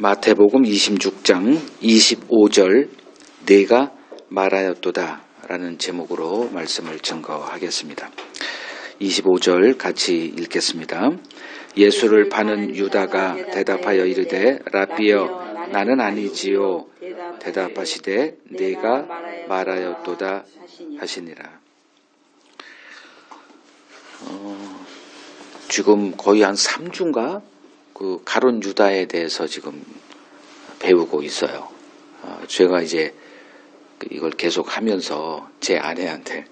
마태복음 26장 25절 내가 말하였도다 라는 제목으로 말씀을 증거하겠습니다. 25절 같이 읽겠습니다. 예수를 파는 유다가 대답하여 이르되 라삐여 나는 아니지요. 대답하시되 내가 말하였도다 하시니라. 지금 거의 한 3주인가 그 가룟 유다에 대해서 지금 배우고 있어요. 제가 이제 이걸 계속 하면서 제 아내한테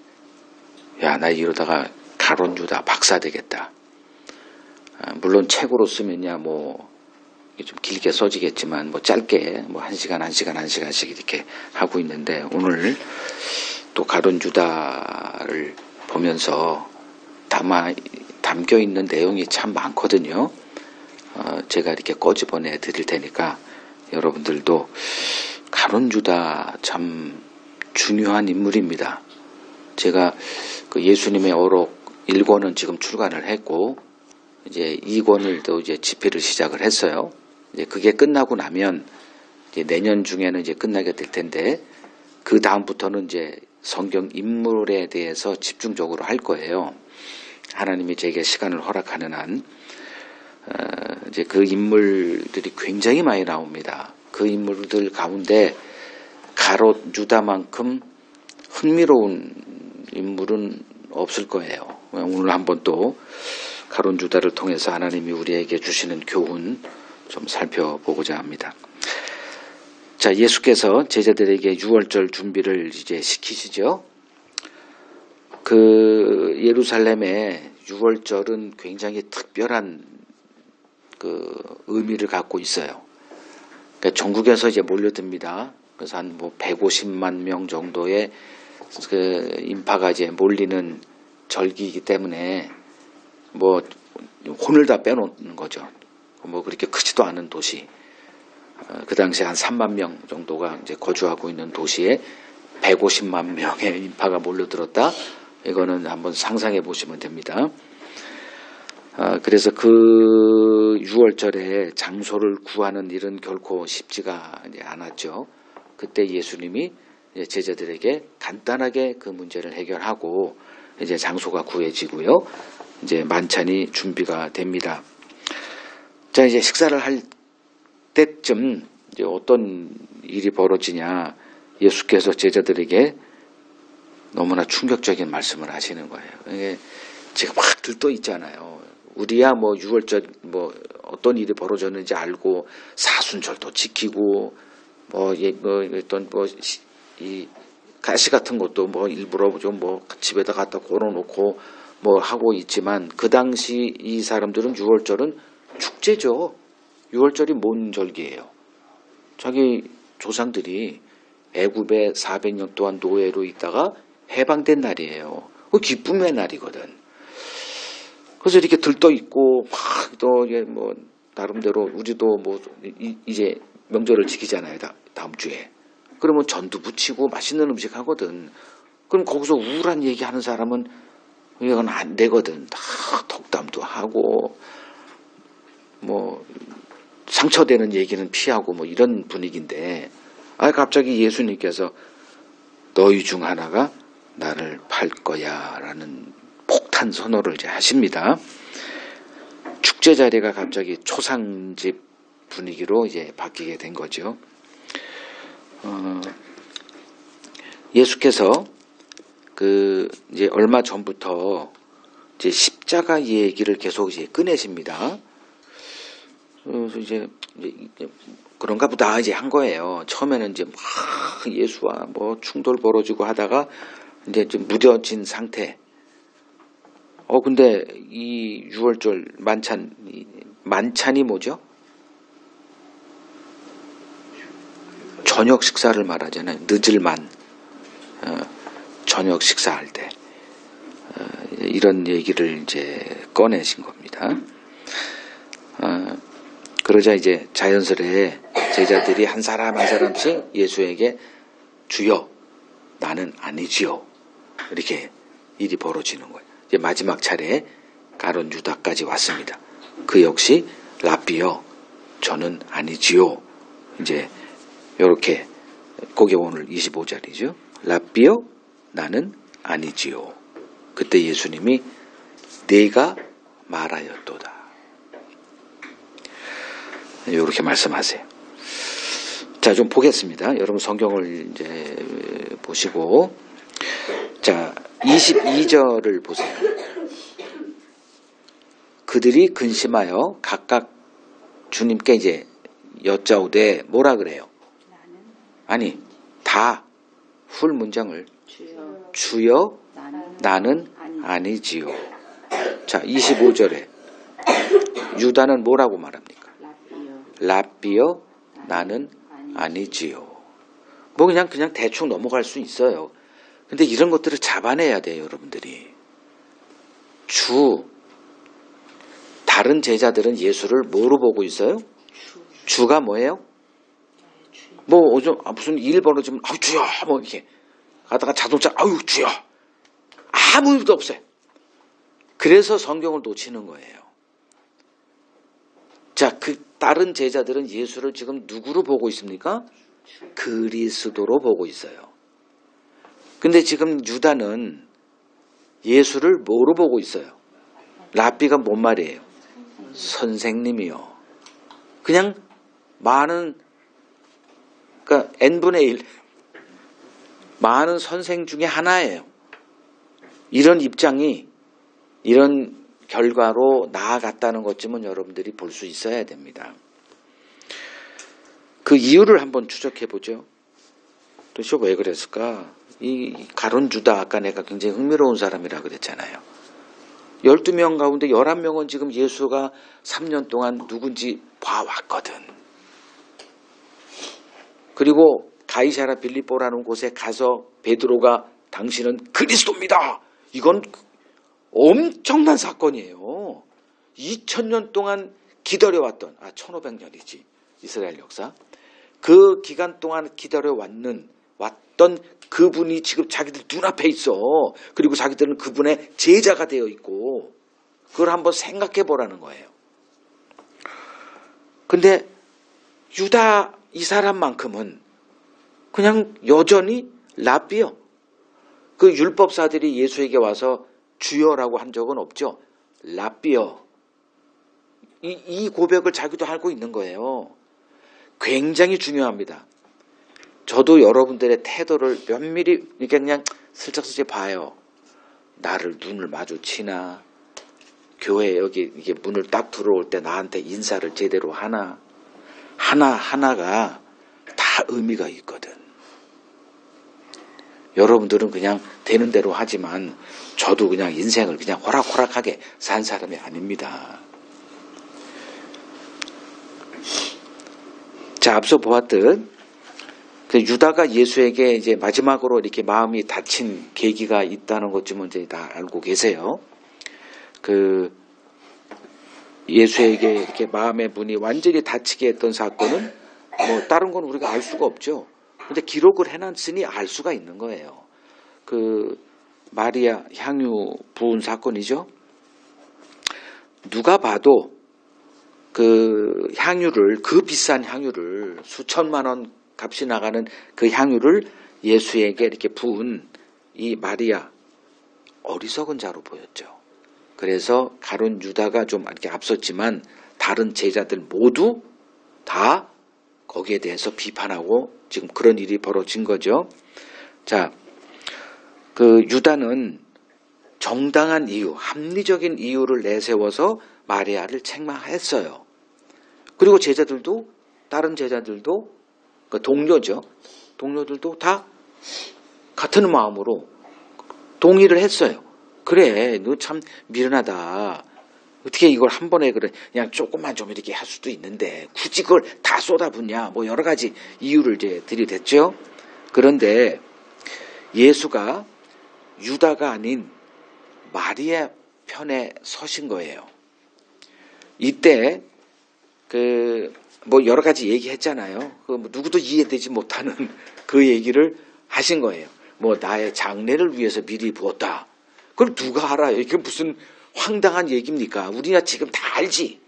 야, 나 이러다가 가룟 유다 박사 되겠다. 물론 책으로 쓰면야 뭐 좀 길게 써지겠지만 뭐 짧게 뭐 1시간씩 이렇게 하고 있는데 오늘 또 가룟 유다를 보면서 담겨 있는 내용이 참 많거든요. 제가 이렇게 꺼집어내 드릴 테니까 여러분들도 가룟 유다 참 중요한 인물입니다. 제가 그 예수님의 어록 1권은 지금 출간을 했고 이제 2권을 또 이제 집필을 시작을 했어요. 이제 그게 끝나고 나면 이제 내년 중에는 이제 끝나게 될 텐데 그 다음부터는 이제 성경 인물에 대해서 집중적으로 할 거예요. 하나님이 제게 시간을 허락하는 한 이제 그 인물들이 굉장히 많이 나옵니다. 그 인물들 가운데 가롯 유다만큼 흥미로운 인물은 없을 거예요. 오늘 한번 또 가롯 유다를 통해서 하나님이 우리에게 주시는 교훈 좀 살펴보고자 합니다. 자, 예수께서 제자들에게 유월절 준비를 이제 시키시죠. 그 예루살렘의 유월절은 굉장히 특별한 그 의미를 갖고 있어요. 그러니까 전국에서 이제 몰려듭니다. 그래서 한 뭐 150만 명 정도의 그 인파가 이제 몰리는 절기이기 때문에 뭐 혼을 다 빼놓는 거죠. 뭐 그렇게 크지도 않은 도시. 그 당시에 한 3만 명 정도가 이제 거주하고 있는 도시에 150만 명의 인파가 몰려들었다. 이거는 한번 상상해 보시면 됩니다. 그래서 그 6월절에 장소를 구하는 일은 결코 쉽지가 않았죠. 그때 예수님이 제자들에게 간단하게 그 문제를 해결하고 이제 장소가 구해지고요. 이제 만찬이 준비가 됩니다. 자, 이제 식사를 할 때쯤 이제 어떤 일이 벌어지냐. 예수께서 제자들에게 너무나 충격적인 말씀을 하시는 거예요. 이게 지금 막 들떠 있잖아요. 우리야 뭐 6월절 뭐 어떤 일이 벌어졌는지 알고 사순절도 지키고 이 가시 같은 것도 뭐 일부러 좀 뭐 집에다 갖다 걸어놓고 뭐 하고 있지만 그 당시 이 사람들은 6월절은 축제죠. 6월절이 뭔 절기예요? 자기 조상들이 애굽에 400년 동안 노예로 있다가 해방된 날이에요. 그 기쁨의 날이거든. 그래서 이렇게 들떠 있고 막 또 뭐 나름대로 우리도 뭐 이제 명절을 지키잖아요. 다음 주에. 그러면 전두 부치고 맛있는 음식 하거든. 그럼 거기서 우울한 얘기하는 사람은 이건 안 되거든. 다 덕담도 하고 뭐 상처되는 얘기는 피하고 뭐 이런 분위기인데 갑자기 예수님께서 너희 중 하나가 나를 팔 거야 라는 폭탄 선언을 이제 하십니다. 축제 자리가 갑자기 초상집 분위기로 이제 바뀌게 된 거죠. 예수께서 그 이제 얼마 전부터 이제 십자가 얘기를 계속 이제 꺼내십니다. 그래서 이제 그런가 보다 이제 한 거예요. 처음에는 이제 막 예수와 뭐 충돌 벌어지고 하다가 이제 좀 무뎌진 상태. 근데 이 6월절 만찬이 뭐죠? 저녁 식사를 말하잖아요. 늦을만 저녁 식사할 때 이런 얘기를 이제 꺼내신 겁니다. 그러자 이제 자연스레 제자들이 한 사람 한 사람씩 예수에게 주여 나는 아니지요 이렇게 일이 벌어지는 거예요. 이제 마지막 차례에 가룟 유다까지 왔습니다. 그 역시 라삐여 저는 아니지요. 이제 이렇게 그게 오늘 25절이죠. 라삐요 나는 아니지요. 그때 예수님이 네가 말하였도다. 이렇게 말씀하세요. 자, 좀 보겠습니다. 여러분 성경을 이제 보시고, 자, 22절을 보세요. 그들이 근심하여 각각 주님께 이제 여짜오되 뭐라 그래요? 아니, 다 훌 문장을 주여 나는 아니지요. 자, 25절에 유다는 뭐라고 말합니까? 라삐요 나는 아니지요. 뭐 그냥 대충 넘어갈 수 있어요. 근데 이런 것들을 잡아내야 돼요, 여러분들이. 다른 제자들은 예수를 뭐로 보고 있어요? 주가 뭐예요? 뭐 무슨 일 벌어지면 아유 주여 뭐 이렇게 가다가 자동차 아유 주여 아무 일도 없어요. 그래서 성경을 놓치는 거예요. 자, 그 다른 제자들은 예수를 지금 누구로 보고 있습니까? 그리스도로 보고 있어요. 근데 지금 유다는 예수를 뭐로 보고 있어요? 라삐가 뭔 말이에요? 선생님이요. 그냥 그러니까 n분의 1 많은 선생 중에 하나예요. 이런 입장이 이런 결과로 나아갔다는 것쯤은 여러분들이 볼 수 있어야 됩니다. 그 이유를 한번 추적해 보죠. 도대체 왜 그랬을까? 이 가룟 유다, 아까 내가 굉장히 흥미로운 사람이라 그랬잖아요. 12명 가운데 11명은 지금 예수가 3년 동안 누군지 봐왔거든. 그리고 가이사랴 빌립보라는 곳에 가서 베드로가 당신은 그리스도입니다. 이건 엄청난 사건이에요. 2000년 동안 기다려왔던 1500년이지 이스라엘 역사. 그 기간 동안 기다려왔던 그분이 지금 자기들 눈앞에 있어. 그리고 자기들은 그분의 제자가 되어 있고 그걸 한번 생각해 보라는 거예요. 근데 유다 이 사람만큼은 그냥 여전히 라삐요. 그 율법사들이 예수에게 와서 주여라고 한 적은 없죠. 라삐요. 이 고백을 자기도 알고 있는 거예요. 굉장히 중요합니다. 저도 여러분들의 태도를 면밀히 이렇게 그냥 슬쩍슬쩍 봐요. 나를 눈을 마주치나, 교회 여기 이게 문을 딱 들어올 때 나한테 인사를 제대로 하나, 하나하나가 다 의미가 있거든. 여러분들은 그냥 되는 대로 하지만 저도 그냥 인생을 그냥 호락호락하게 산 사람이 아닙니다. 자, 앞서 보았듯 그 유다가 예수에게 이제 마지막으로 이렇게 마음이 닫힌 계기가 있다는 것쯤은 이제 다 알고 계세요. 그 예수에게 이렇게 마음의 문이 완전히 닫히게 했던 사건은 뭐 다른 건 우리가 알 수가 없죠. 근데 기록을 해놨으니 알 수가 있는 거예요. 그 마리아 향유 부은 사건이죠. 누가 봐도 그 향유를, 그 비싼 향유를, 수천만 원 값이 나가는 그 향유를 예수에게 이렇게 부은 이 마리아, 어리석은 자로 보였죠. 그래서 가룟 유다가 좀 이렇게 앞섰지만 다른 제자들 모두 다 거기에 대해서 비판하고 지금 그런 일이 벌어진 거죠. 자, 그 유다는 정당한 이유, 합리적인 이유를 내세워서 마리아를 책망했어요. 그리고 제자들도, 다른 제자들도, 그 동료죠. 동료들도 다 같은 마음으로 동의를 했어요. 그래, 너 참 미련하다. 어떻게 이걸 한 번에 그래, 그냥 조금만 좀 이렇게 할 수도 있는데 굳이 그걸 다 쏟아붓냐. 뭐 여러 가지 이유를 이제 들이댔죠. 그런데 예수가 유다가 아닌 마리아 편에 서신 거예요. 이때 뭐 여러 가지 얘기했잖아요. 뭐 누구도 이해되지 못하는 그 얘기를 하신 거예요. 뭐 나의 장래를 위해서 미리 부었다. 그걸 누가 알아요? 이게 무슨 황당한 얘기입니까? 우리가 지금 다 알지.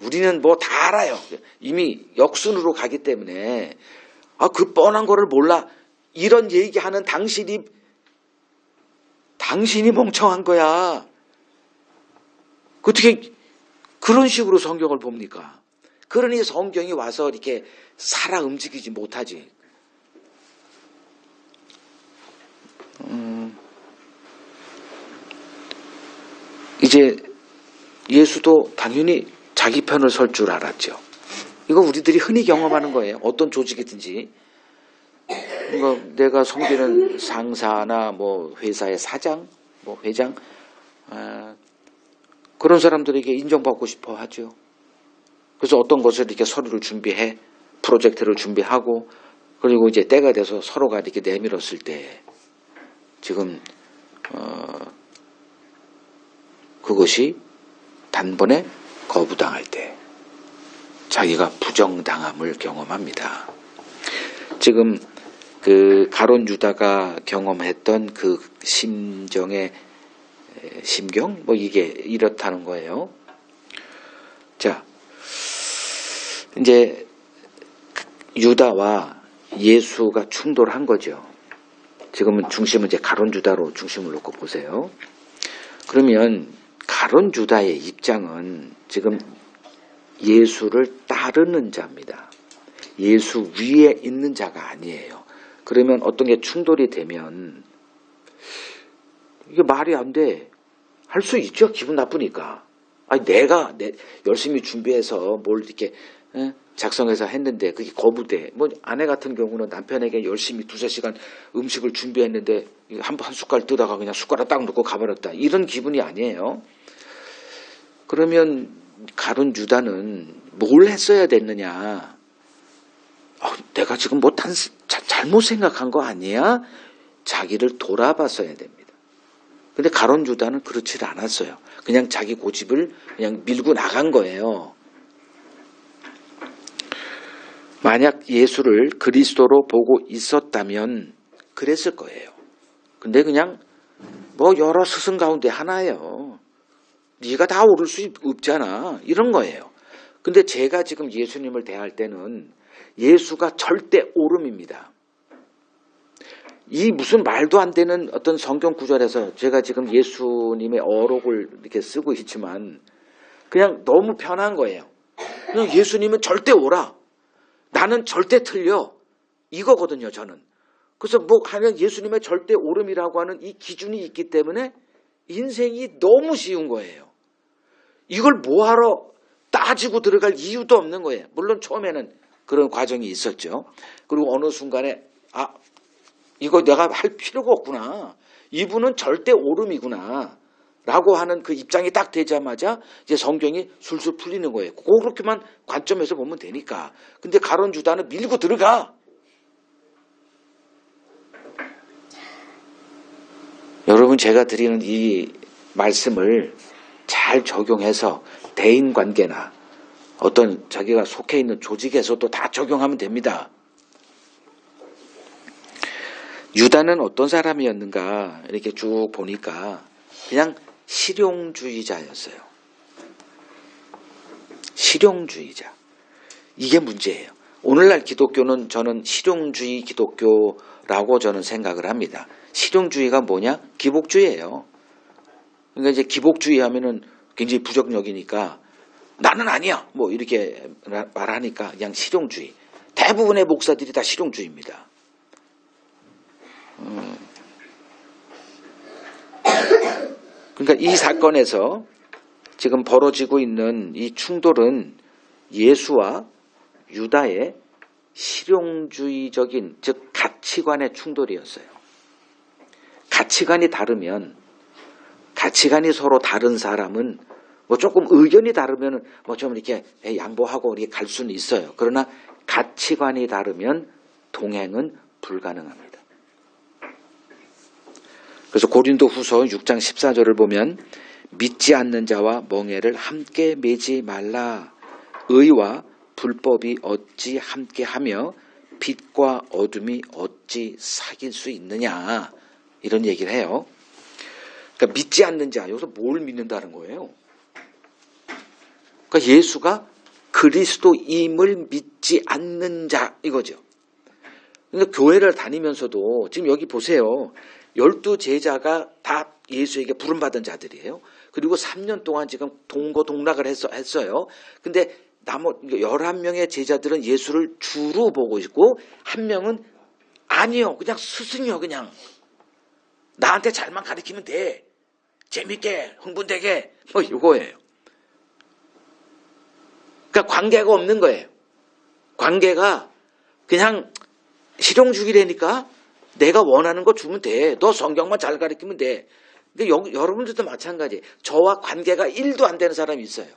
우리는 뭐 다 알아요. 이미 역순으로 가기 때문에 그 뻔한 거를 몰라. 이런 얘기하는 당신이 멍청한 거야. 어떻게 그런 식으로 성경을 봅니까? 그러니 성경이 와서 이렇게 살아 움직이지 못하지. 이제 예수도 당연히 자기 편을 설 줄 알았죠. 이거 우리들이 흔히 경험하는 거예요. 어떤 조직이든지. 내가 섬기는 상사나 뭐 회사의 사장, 뭐 회장, 그런 사람들에게 인정받고 싶어 하죠. 그래서 어떤 것을 이렇게 서류를 준비해, 프로젝트를 준비하고, 그리고 이제 때가 돼서 서로가 이렇게 내밀었을 때, 지금, 그것이 단번에 거부당할 때, 자기가 부정당함을 경험합니다. 지금 그 가룟 유다가 경험했던 그 심경뭐 이게 이렇다는 거예요. 자, 이제 유다와 예수가 충돌한 거죠. 지금은 중심은 이제 가룟 유다로 중심을 놓고 보세요. 그러면 가룟 유다의 입장은 지금 예수를 따르는 자입니다. 예수 위에 있는 자가 아니에요. 그러면 어떤 게 충돌이 되면 이게 말이 안 돼. 할 수 있죠. 기분 나쁘니까. 내가 열심히 준비해서 뭘 이렇게 작성해서 했는데 그게 거부돼. 뭐 아내 같은 경우는 남편에게 열심히 2-3시간 음식을 준비했는데 한 숟갈 뜨다가 그냥 숟가락 딱 놓고 가버렸다. 이런 기분이 아니에요. 그러면 가룟 유다는 뭘 했어야 됐느냐. 내가 지금 뭐 잘못 생각한 거 아니야? 자기를 돌아봤어야 됩니다. 근데 가룟 유다는 그렇지 않았어요. 그냥 자기 고집을 그냥 밀고 나간 거예요. 만약 예수를 그리스도로 보고 있었다면 그랬을 거예요. 근데 그냥 뭐 여러 스승 가운데 하나예요. 네가 다 오를 수 없잖아. 이런 거예요. 근데 제가 지금 예수님을 대할 때는 예수가 절대 오름입니다. 이 무슨 말도 안 되는 어떤 성경 구절에서 제가 지금 예수님의 어록을 이렇게 쓰고 있지만 그냥 너무 편한 거예요. 그냥 예수님은 절대 오라. 나는 절대 틀려. 이거거든요, 저는. 그래서 뭐 하면 예수님의 절대 오름이라고 하는 이 기준이 있기 때문에 인생이 너무 쉬운 거예요. 이걸 뭐하러 따지고 들어갈 이유도 없는 거예요. 물론 처음에는 그런 과정이 있었죠. 그리고 어느 순간에 이거 내가 할 필요가 없구나. 이분은 절대 오름이구나. 라고 하는 그 입장이 딱 되자마자 이제 성경이 술술 풀리는 거예요. 그렇게만 관점에서 보면 되니까. 근데 가룟 유다는 밀고 들어가. 여러분, 제가 드리는 이 말씀을 잘 적용해서 대인관계나 어떤 자기가 속해 있는 조직에서도 다 적용하면 됩니다. 유다는 어떤 사람이었는가 이렇게 쭉 보니까 그냥 실용주의자였어요. 실용주의자. 이게 문제예요. 오늘날 기독교는 저는 실용주의 기독교라고 저는 생각을 합니다. 실용주의가 뭐냐? 기복주의예요. 그러니까 이제 기복주의 하면은 굉장히 부정적이니까 나는 아니야. 뭐 이렇게 말하니까 그냥 실용주의. 대부분의 목사들이 다 실용주의입니다. 그러니까 이 사건에서 지금 벌어지고 있는 이 충돌은 예수와 유다의 실용주의적인, 즉 가치관의 충돌이었어요. 가치관이 다르면, 가치관이 서로 다른 사람은 뭐 조금 의견이 다르면 뭐 좀 이렇게 양보하고 이렇게 갈 수는 있어요. 그러나 가치관이 다르면 동행은 불가능합니다. 그래서 고린도 후서 6장 14절을 보면 믿지 않는 자와 멍에를 함께 매지 말라. 의와 불법이 어찌 함께하며 빛과 어둠이 어찌 사귈 수 있느냐. 이런 얘기를 해요. 그러니까 믿지 않는 자, 여기서 뭘 믿는다는 거예요? 그러니까 예수가 그리스도임을 믿지 않는 자 이거죠. 그러니까 교회를 다니면서도 지금 여기 보세요. 12제자가 다 예수에게 부름받은 자들이에요. 그리고 3년 동안 지금 동고동락을 했어요. 근데 나머지 11명의 제자들은 예수를 주로 보고 있고 한 명은 아니요. 그냥 스승이요. 그냥 나한테 잘만 가르치면 돼. 재밌게 흥분되게 뭐 이거예요. 그러니까 관계가 없는 거예요. 관계가 그냥 실용주의라니까 내가 원하는 거 주면 돼. 너 성경만 잘 가르치면 돼. 근데 여러분들도 마찬가지예요. 저와 관계가 1도 안 되는 사람이 있어요.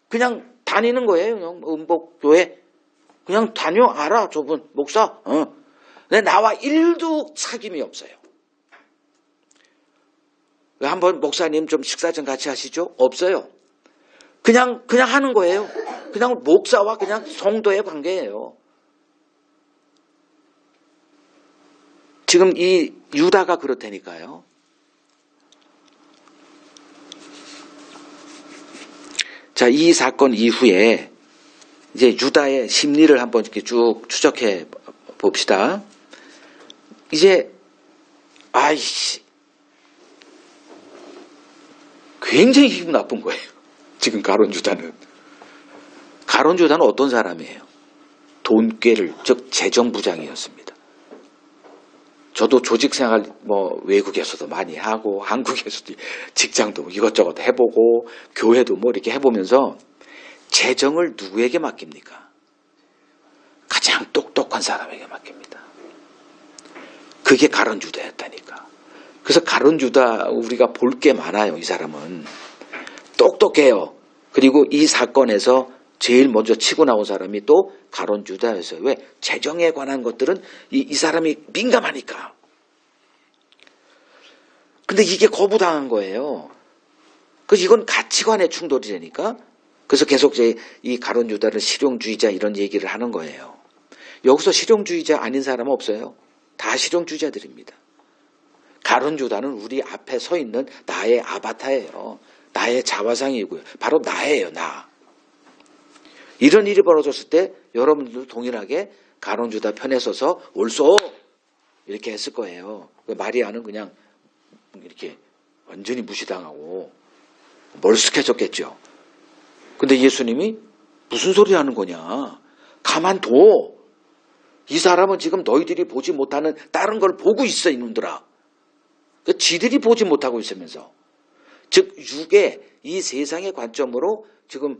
그냥 다니는 거예요. 그냥 음복교회. 그냥 다녀. 알아. 저분 목사. 근데 나와 1도 사귐이 없어요. 한번 목사님 좀 식사 좀 같이 하시죠? 없어요. 그냥 하는 거예요. 그냥 목사와 그냥 성도의 관계예요. 지금 이 유다가 그렇다니까요. 자, 이 사건 이후에 이제 유다의 심리를 한번 이렇게 쭉 추적해 봅시다. 이제 굉장히 기분 나쁜 거예요. 지금 가룟 유다는. 가룟 유다는 어떤 사람이에요? 돈꾀를, 즉 재정부장이었습니다. 저도 조직생활 외국에서도 많이 하고 한국에서도 직장도 이것저것 해보고 교회도 이렇게 해보면서 재정을 누구에게 맡깁니까? 가장 똑똑한 사람에게 맡깁니다. 그게 가룟 유다였다니까. 그래서 가룟 유다 우리가 볼 게 많아요. 이 사람은 똑똑해요. 그리고 이 사건에서 제일 먼저 치고 나온 사람이 또 가룟 유다였어요. 왜? 재정에 관한 것들은 이 사람이 민감하니까. 근데 이게 거부당한 거예요. 그래서 이건 가치관의 충돌이라니까. 그래서 계속 이 가룟 유다를 실용주의자 이런 얘기를 하는 거예요. 여기서 실용주의자 아닌 사람은 없어요. 다 실용주의자들입니다. 가룟 유다는 우리 앞에 서 있는 나의 아바타예요. 나의 자화상이고요. 바로 나예요. 나. 이런 일이 벌어졌을 때 여러분들도 동일하게 가룟 유다 편에 서서 옳소 이렇게 했을 거예요. 마리아는 그냥 이렇게 완전히 무시당하고 멀쑥해졌겠죠. 근데 예수님이 무슨 소리 하는 거냐. 가만둬. 이 사람은 지금 너희들이 보지 못하는 다른 걸 보고 있어 이놈들아. 지들이 보지 못하고 있으면서. 즉 육의 이 세상의 관점으로 지금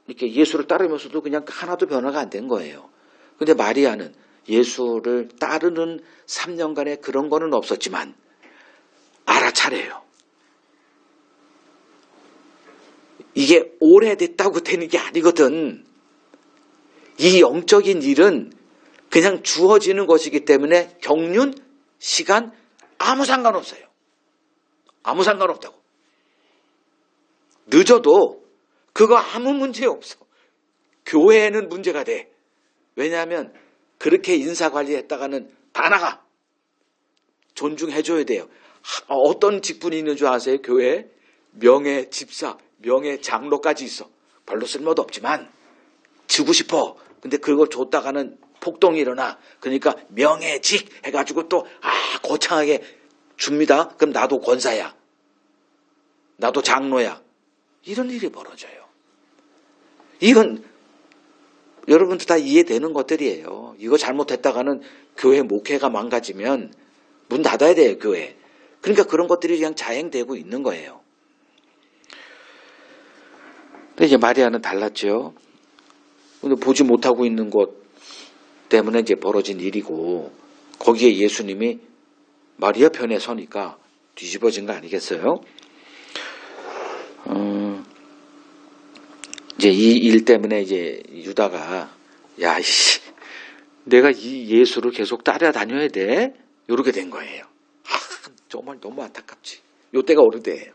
이렇게 예수를 따르면서도 그냥 하나도 변화가 안 된 거예요. 근데 마리아는 예수를 따르는 3년간의 그런 거는 없었지만 알아차려요. 이게 오래됐다고 되는 게 아니거든. 이 영적인 일은 그냥 주어지는 것이기 때문에 경륜, 시간 아무 상관없어요. 아무 상관없다고. 늦어도 그거 아무 문제 없어. 교회에는 문제가 돼. 왜냐하면 그렇게 인사관리했다가는 다 나가. 존중해줘야 돼요. 어떤 직분이 있는 줄 아세요? 교회에 명예 집사, 명예 장로까지 있어. 별로 쓸모도 없지만 주고 싶어. 근데 그걸 줬다가는 폭동이 일어나. 그러니까 명예직 해가지고 또 거창하게 줍니다. 그럼 나도 권사야. 나도 장로야. 이런 일이 벌어져요. 이건 여러분들 다 이해되는 것들이에요. 이거 잘못했다가는 교회 목회가 망가지면 문 닫아야 돼요, 교회. 그러니까 그런 것들이 그냥 자행되고 있는 거예요. 근데 이제 마리아는 달랐죠. 근데 보지 못하고 있는 것 때문에 이제 벌어진 일이고, 거기에 예수님이 마리아 편에 서니까 뒤집어진 거 아니겠어요? 이제 이 일 때문에 이제 유다가 내가 이 예수를 계속 따라다녀야 돼? 이렇게 된 거예요. 정말 너무 안타깝지. 요 때가 어느 때예요.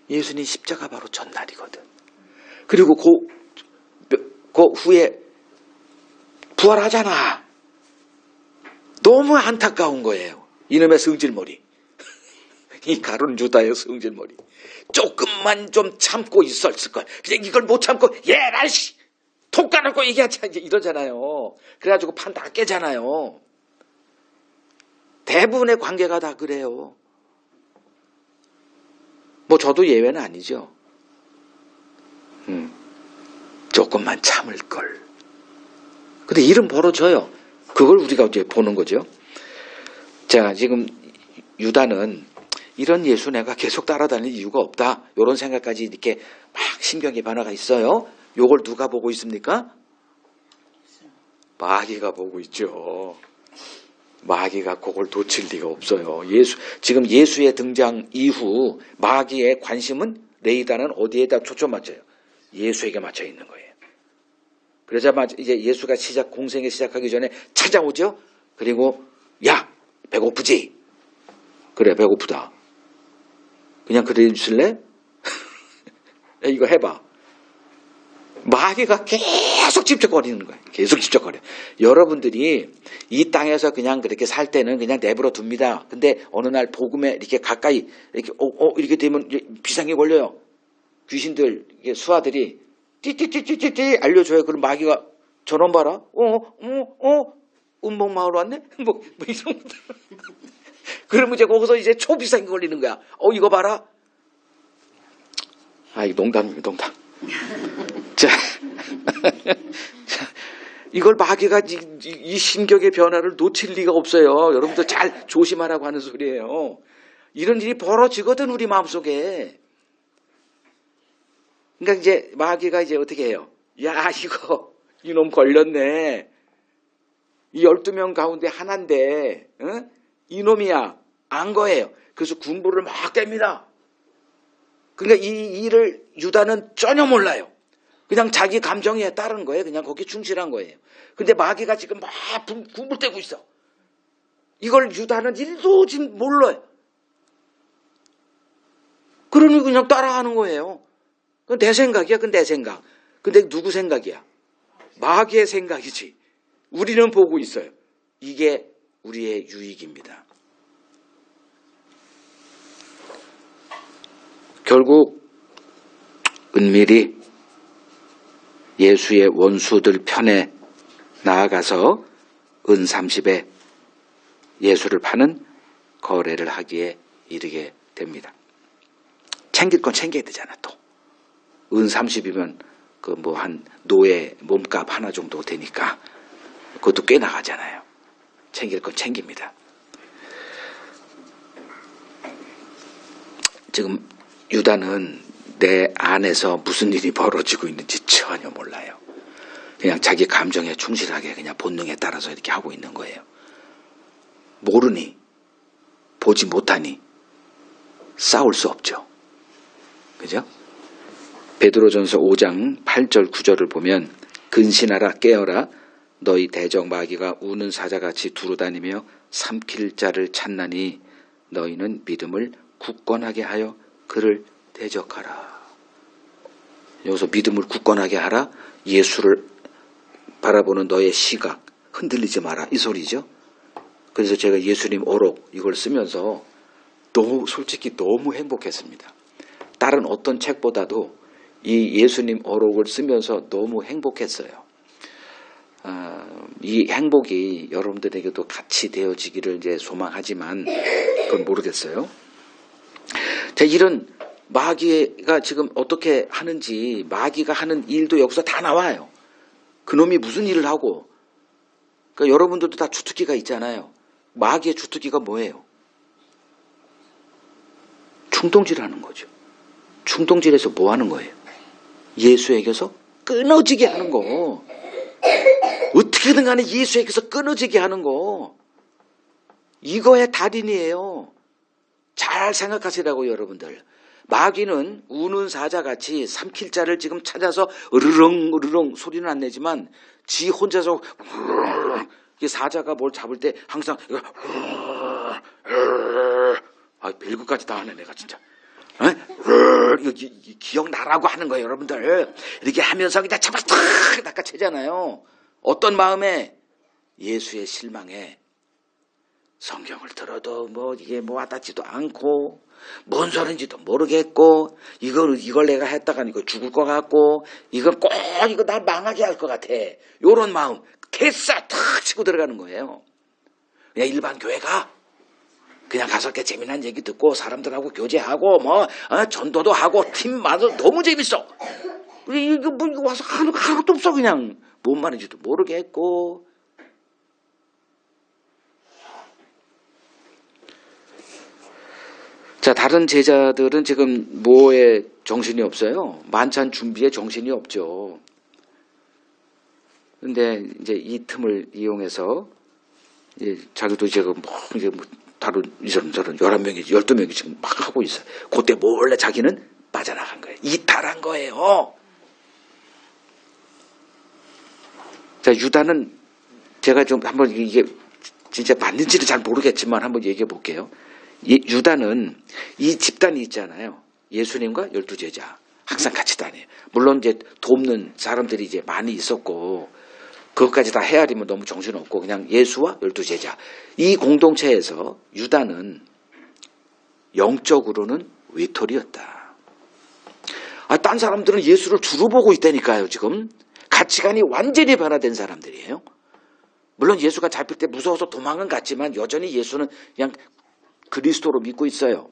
예수님 십자가 바로 전날이거든. 그리고 그 후에 부활하잖아. 너무 안타까운 거예요. 이놈의 성질머리. 이 가룟 유다의 성질머리. 조금만 좀 참고 있었을 걸. 그냥 이걸 못 참고 라이씨 톡 까놓고 얘기하자 이러잖아요. 그래가지고 판 다 깨잖아요. 대부분의 관계가 다 그래요. 뭐 저도 예외는 아니죠. 조금만 참을 걸. 근데 일은 벌어져요. 그걸 우리가 이제 보는 거죠. 자, 지금 유다는 이런 예수 내가 계속 따라다닐 이유가 없다. 이런 생각까지 이렇게 막 신경의 변화가 있어요. 요걸 누가 보고 있습니까? 마귀가 보고 있죠. 마귀가 그걸 놓칠 리가 없어요. 지금 예수의 등장 이후 마귀의 관심은 레이다는 어디에다 초점 맞춰요? 예수에게 맞춰 있는 거예요. 그러자마자 이제 예수가 공생에 시작하기 전에 찾아오죠. 그리고 야 배고프지? 그래 배고프다. 그냥 그래 줄래? 이거 해봐. 마귀가 계속 집적거리는 거예요. 계속 집적거려. 여러분들이 이 땅에서 그냥 그렇게 살 때는 그냥 내버려 둡니다. 근데 어느 날 복음에 이렇게 가까이 이렇게 이렇게 되면 비상이 걸려요. 귀신들 수하들이 띠띠띠띠띠 알려줘요. 그럼 마귀가 저놈 봐라. 운목마을 왔네? 뭐 이런 것들. 그러면 이제 거기서 이제 초비상이 걸리는 거야. 이거 봐라. 이거 농담입니다. 농담. 자, 이걸 마귀가 이 심격의 변화를 놓칠 리가 없어요. 여러분들 잘 조심하라고 하는 소리예요. 이런 일이 벌어지거든 우리 마음속에. 그러니까 이제 마귀가 이제 어떻게 해요? 야 이놈 걸렸네. 이 12명 가운데 하나인데 이놈이야. 안 거예요. 그래서 군부를 막 뗍니다. 그러니까 이 일을 유다는 전혀 몰라요. 그냥 자기 감정에 따른 거예요. 그냥 거기에 충실한 거예요. 근데 마귀가 지금 막 군부를 떼고 있어. 이걸 유다는 일도 지금 몰라요. 그러니 그냥 따라하는 거예요. 그건 내 생각이야. 그건 내 생각. 근데 누구 생각이야? 마귀의 생각이지. 우리는 보고 있어요. 이게 우리의 유익입니다. 결국 은밀히 예수의 원수들 편에 나아가서 은 30에 예수를 파는 거래를 하기에 이르게 됩니다. 챙길 건 챙겨야 되잖아 또. 은 30이면 그 뭐 한 노예 몸값 하나 정도 되니까 그것도 꽤 나가잖아요. 챙길 건 챙깁니다. 지금 유다는 내 안에서 무슨 일이 벌어지고 있는지 전혀 몰라요. 그냥 자기 감정에 충실하게 그냥 본능에 따라서 이렇게 하고 있는 거예요. 모르니 보지 못하니 싸울 수 없죠. 그죠? 베드로전서 5장 8절 9절을 보면 근신하라 깨어라 너희 대적 마귀가 우는 사자같이 두루다니며 삼킬 자를 찾나니 너희는 믿음을 굳건하게 하여 그를 대적하라. 여기서 믿음을 굳건하게 하라. 예수를 바라보는 너의 시각 흔들리지 마라 이 소리죠. 그래서 제가 예수님 어록 이걸 쓰면서 솔직히 너무 행복했습니다. 다른 어떤 책보다도 이 예수님 어록을 쓰면서 너무 행복했어요. 이 행복이 여러분들에게도 같이 되어지기를 이제 소망하지만 그건 모르겠어요. 자, 이런 마귀가 지금 어떻게 하는지 마귀가 하는 일도 여기서 다 나와요. 그놈이 무슨 일을 하고. 그러니까 여러분들도 다 주특기가 있잖아요. 마귀의 주특기가 뭐예요? 충동질하는 거죠. 충동질해서 뭐 하는 거예요? 예수에게서 끊어지게 하는 거. 어떻게든 간에 예수에게서 끊어지게 하는 거. 이거의 달인이에요. 잘 생각하시라고 여러분들. 마귀는 우는 사자같이 삼킬 자를 지금 찾아서 으르렁 소리는 안 내지만 지 혼자서 사자가 뭘 잡을 때 항상 벨구까지 다 하네 내가 진짜. 기억나라고 하는 거예요 여러분들. 이렇게 하면서 그냥 잡아 탁 낚아채잖아요. 어떤 마음에? 예수의 실망에 성경을 들어도 뭐 이게 뭐 와닿지도 않고 뭔 소린지도 모르겠고 이걸 내가 했다가 이거 죽을 것 같고 이거 꼭 이거 날 망하게 할 것 같아. 요런 마음 개싸 탁 치고 들어가는 거예요. 그냥 일반 교회가 그냥 가서 이렇게 재미난 얘기 듣고 사람들하고 교제하고 뭐 전도도 하고 팀마다 너무 재밌어. 이거 뭐 이거 와서 하나도 없어. 그냥 뭔 말인지도 모르겠고. 자, 다른 제자들은 지금 뭐에 정신이 없어요? 만찬 준비에 정신이 없죠. 근데 이제 이 틈을 이용해서 자기도 이제 다른 이런 저런 11명이 12명이 지금 막 하고 있어요. 그때 몰래 자기는 빠져나간 거예요. 이탈한 거예요. 자, 유다는 제가 좀 한번 이게 진짜 맞는지는 잘 모르겠지만 한번 얘기해 볼게요. 유다는 이 집단이 있잖아요. 예수님과 12제자. 항상 같이 다녀요. 물론 이제 돕는 사람들이 이제 많이 있었고, 그것까지 다 헤아리면 너무 정신없고, 그냥 예수와 12제자. 이 공동체에서 유다는 영적으로는 외톨이였다. 딴 사람들은 예수를 두루 보고 있다니까요, 지금. 가치관이 완전히 변화된 사람들이에요. 물론 예수가 잡힐 때 무서워서 도망은 갔지만 여전히 예수는 그냥 그리스도로 믿고 있어요.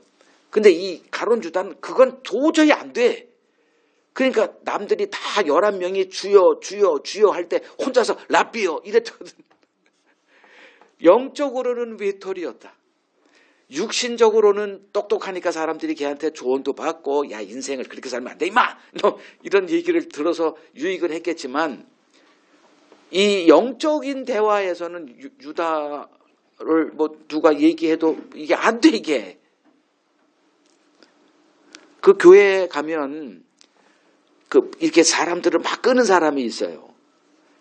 근데 이 가룟 유다는 그건 도저히 안 돼. 그러니까 남들이 다 11명이 주여 주여 주여 할 때 혼자서 랍비여 이랬거든. 영적으로는 외톨이였다. 육신적으로는 똑똑하니까 사람들이 걔한테 조언도 받고 야 인생을 그렇게 살면 안 돼 임마 이런 얘기를 들어서 유익을 했겠지만 이 영적인 대화에서는 유다를 뭐 누가 얘기해도 이게 안 돼. 이게 그 교회에 가면 이렇게 사람들을 막 끄는 사람이 있어요.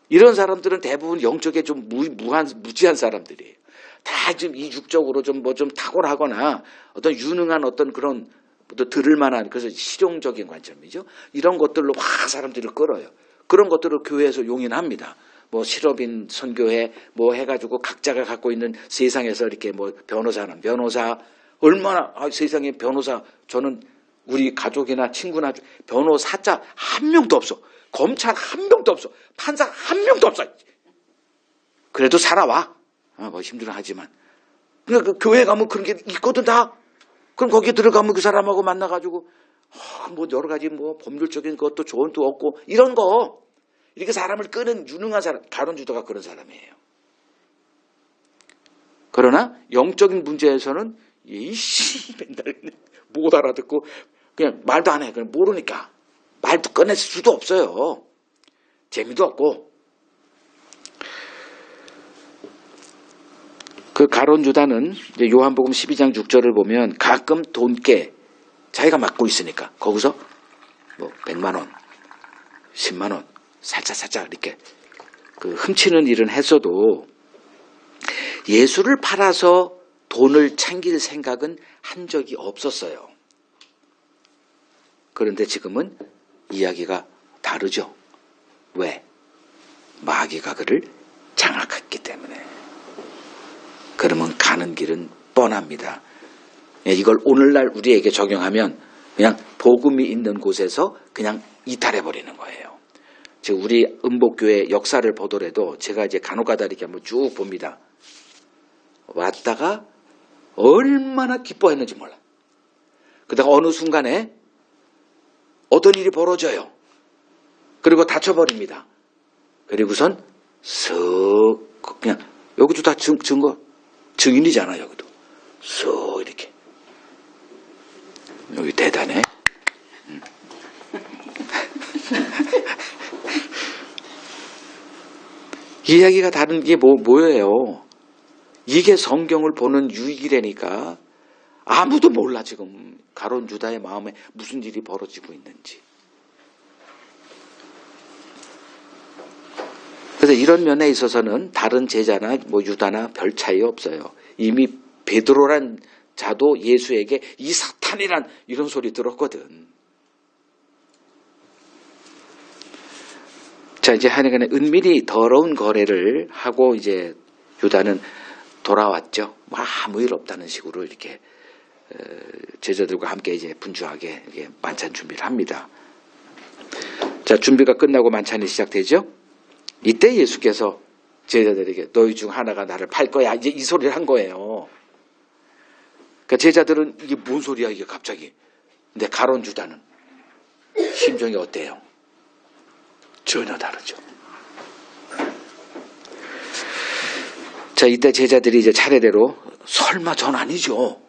이런 사람들은 대부분 영적에 좀 무지한 사람들이에요. 다 좀 이육적으로 좀 탁월하거나 어떤 유능한 어떤 그런 또 들을 만한 그래서 실용적인 관점이죠. 이런 것들로 막 사람들을 끌어요. 그런 것들을 교회에서 용인합니다. 뭐 실업인 선교회 뭐 해가지고 각자가 갖고 있는 세상에서 이렇게 뭐 변호사 얼마나 세상에 변호사 저는 우리 가족이나 친구나 변호사자 한 명도 없어. 검찰 한 명도 없어. 판사 한 명도 없어. 그래도 살아와. 뭐 힘들어 하지만. 그 교회 가면 그런 게 있거든 다. 그럼 거기에 들어가면 그 사람하고 만나가지고 뭐 여러 가지 뭐 법률적인 것도 조언도 얻고 이런 거 이렇게 사람을 끄는 유능한 사람 가룟 유다가 그런 사람이에요. 그러나 영적인 문제에서는 이씨 맨날 못 알아듣고 그냥 말도 안 해. 그냥 모르니까 말도 꺼낼 수도 없어요. 재미도 없고. 그 가룟 유다는 요한복음 12장 6절을 보면 가끔 돈깨 자기가 맡고 있으니까 거기서 뭐 100만 원, 10만 원 살짝 이렇게 훔치는 일은 했어도 예수를 팔아서 돈을 챙길 생각은 한 적이 없었어요. 그런데 지금은 이야기가 다르죠. 왜? 마귀가 그를 장악했기 때문에. 그러면 가는 길은 뻔합니다. 이걸 오늘날 우리에게 적용하면 그냥 복음이 있는 곳에서 그냥 이탈해버리는 거예요. 즉 우리 음복교회 역사를 보더라도 제가 이제 간혹가다 이렇게 한번 쭉 봅니다. 왔다가 얼마나 기뻐했는지 몰라. 그러다가 어느 순간에 어떤 일이 벌어져요. 그리고 다쳐버립니다. 그리고선 쓱 그냥 여기도 다 증인이잖아. 여기도 쓱 이렇게 여기 대단해. 이야기가 다른 게 뭐예요? 이게 성경을 보는 유익이라니까. 아무도 몰라 지금 가룟 유다의 마음에 무슨 일이 벌어지고 있는지. 그래서 이런 면에 있어서는 다른 제자나 뭐 유다나 별 차이 없어요. 이미 베드로란 자도 예수에게 이 사탄이란 이런 소리 들었거든. 자, 이제 하여간에 은밀히 더러운 거래를 하고 이제 유다는 돌아왔죠. 뭐 아무 일 없다는 식으로 이렇게 제자들과 함께 이제 분주하게 이렇게 만찬 준비를 합니다. 자, 준비가 끝나고 만찬이 시작되죠. 이때 예수께서 제자들에게 너희 중 하나가 나를 팔 거야. 이제 이 소리를 한 거예요. 그러니까 제자들은 이게 뭔 소리야 이게 갑자기. 근데 가론 유다는 심정이 어때요? 전혀 다르죠. 자, 이때 제자들이 이제 차례대로 설마 전 아니죠.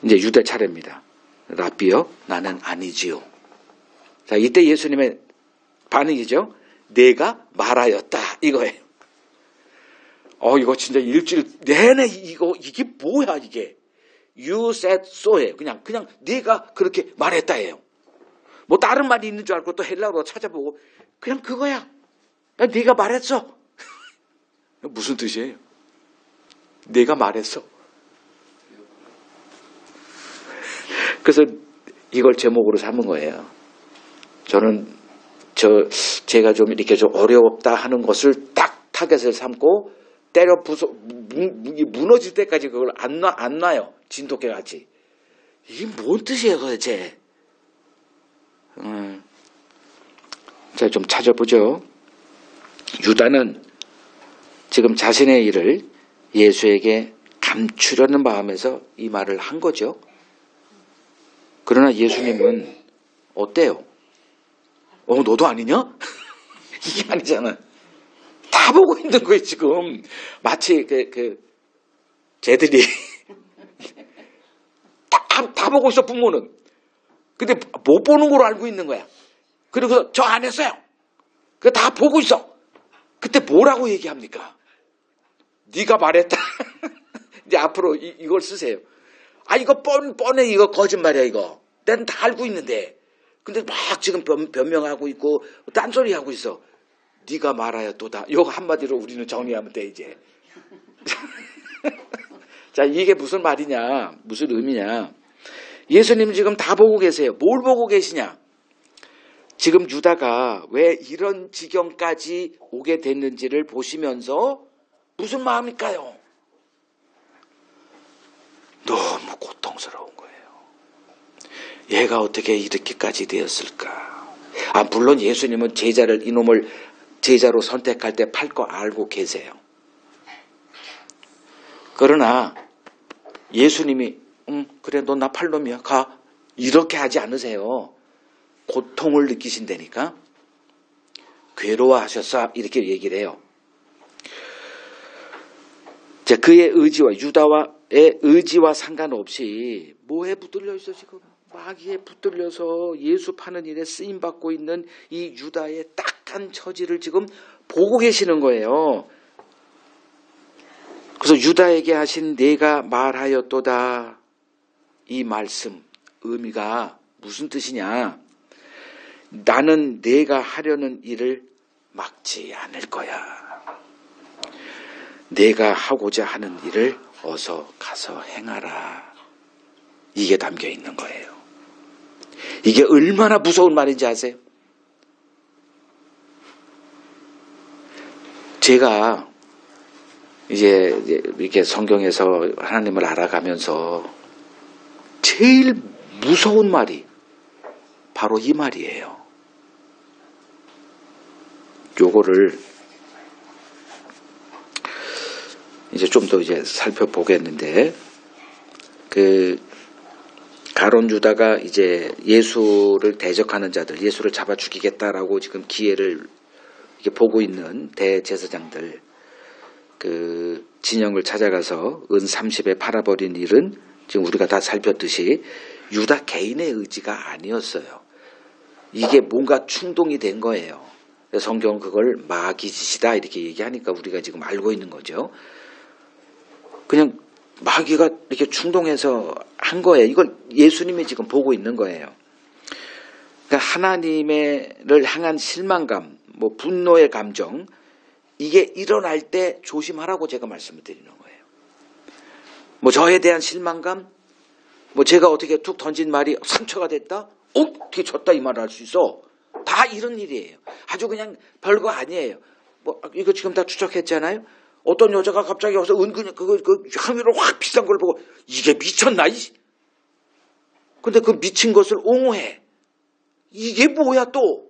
이제 유다 차례입니다. 라비요, 나는 아니지요. 자, 이때 예수님의 반응이죠. 내가 말하였다 이거예요. 이거 진짜 일주일 내내 이게 뭐야 이게. You said so예요. 그냥 네가 그렇게 말했다예요. 뭐 다른 말이 있는 줄 알고 또 헬라어로 찾아보고 그냥 그거야. 네가 말했어. 무슨 뜻이에요? 내가 말했어. 그래서 이걸 제목으로 삼은 거예요. 저는 제가 좀 이렇게 좀 어렵다 하는 것을 딱 타겟을 삼고 때려 무너질 때까지 그걸 안 놔요. 진돗개 같이. 이게 뭔 뜻이에요 도대체? 자, 좀 찾아보죠. 유다는 지금 자신의 일을 예수에게 감추려는 마음에서 이 말을 한 거죠. 그러나 예수님은 어때요? 너도 아니냐? 이게 아니잖아. 다 보고 있는 거예요 지금. 마치 쟤들이 다 보고 있어 부모는. 근데 못 보는 걸로 알고 있는 거야. 그리고 저 안 했어요. 그거 다 보고 있어. 그때 뭐라고 얘기합니까? 네가 말했다. 이제 앞으로 이걸 쓰세요. 이거 뻔해 이거 거짓말이야 이거. 난 다 알고 있는데. 근데 막 지금 변명하고 있고 딴소리 하고 있어. 네가 말하였도다. 이거 한마디로 우리는 정리하면 돼 이제. 자, 이게 무슨 말이냐, 무슨 의미냐. 예수님 지금 다 보고 계세요. 뭘 보고 계시냐. 지금 유다가 왜 이런 지경까지 오게 됐는지를 보시면서 무슨 마음일까요? 너무 고통스러운 거예요. 얘가 어떻게 이렇게까지 되었을까. 물론 예수님은 이놈을 제자로 선택할 때 팔 거 알고 계세요. 그러나 예수님이 그래 너 나 팔 놈이야 가 이렇게 하지 않으세요. 고통을 느끼신다니까. 괴로워하셨어 이렇게 얘기를 해요. 자, 그의 의지와 유다와의 의지와 상관없이 뭐에 붙들려 있어 지금. 마귀에 붙들려서 예수 파는 일에 쓰임받고 있는 이 유다의 딱한 처지를 지금 보고 계시는 거예요. 그래서 유다에게 하신 내가 말하였도다. 이 말씀 의미가 무슨 뜻이냐. 나는 내가 하려는 일을 막지 않을 거야. 내가 하고자 하는 일을 어서 가서 행하라. 이게 담겨 있는 거예요. 이게 얼마나 무서운 말인지 아세요? 제가 이제 이렇게 성경에서 하나님을 알아가면서 제일 무서운 말이 바로 이 말이에요. 요거를 이제 좀 더 이제 살펴보겠는데, 가론 유다가 이제 예수를 대적하는 자들, 예수를 잡아 죽이겠다라고 지금 기회를 이렇게 보고 있는 대제사장들, 진영을 찾아가서 은 30에 팔아버린 일은 지금 우리가 다 살폈듯이 유다 개인의 의지가 아니었어요. 이게 뭔가 충동이 된 거예요. 성경은 그걸 마귀 짓이다 이렇게 얘기하니까 우리가 지금 알고 있는 거죠. 그냥 마귀가 이렇게 충동해서 한 거예요. 이걸 예수님이 지금 보고 있는 거예요. 그러니까 하나님을 향한 실망감, 분노의 감정, 이게 일어날 때 조심하라고 제가 말씀을 드리는 거예요. 저에 대한 실망감, 제가 어떻게 툭 던진 말이 상처가 됐다? 어떻게 졌다 이 말을 할 수 있어? 다 이런 일이에요. 아주 그냥 별거 아니에요. 이거 지금 다 추적했잖아요. 어떤 여자가 갑자기 와서 은근히 그 향유를 확 비싼 걸 보고 이게 미쳤나? 근데 그 미친 것을 옹호해. 이게 뭐야 또?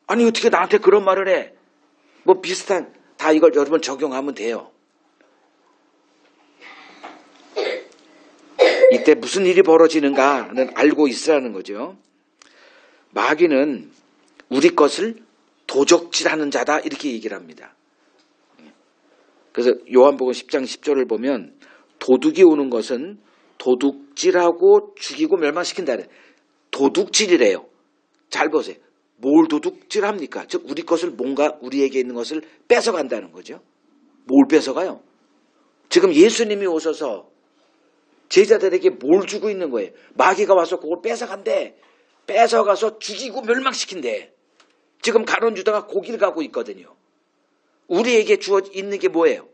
아니 어떻게 나한테 그런 말을 해? 뭐 비슷한 다 이걸 여러분 적용하면 돼요. 이때 무슨 일이 벌어지는가는 알고 있으라는 거죠. 마귀는 우리 것을 도적질하는 자다 이렇게 얘기를 합니다. 그래서 요한복음 10장 10절을 보면 도둑이 오는 것은 도둑질하고 죽이고 멸망시킨다. 도둑질이래요. 잘 보세요. 뭘 도둑질합니까? 즉 우리 것을 뭔가 우리에게 있는 것을 뺏어간다는 거죠. 뭘 뺏어가요? 지금 예수님이 오셔서 제자들에게 뭘 주고 있는 거예요? 마귀가 와서 그걸 뺏어간대. 뺏어가서 죽이고 멸망시킨대. 지금 가룟 유다가 고기를 가고 있거든요. 우리에게 주어 있는 게 뭐예요?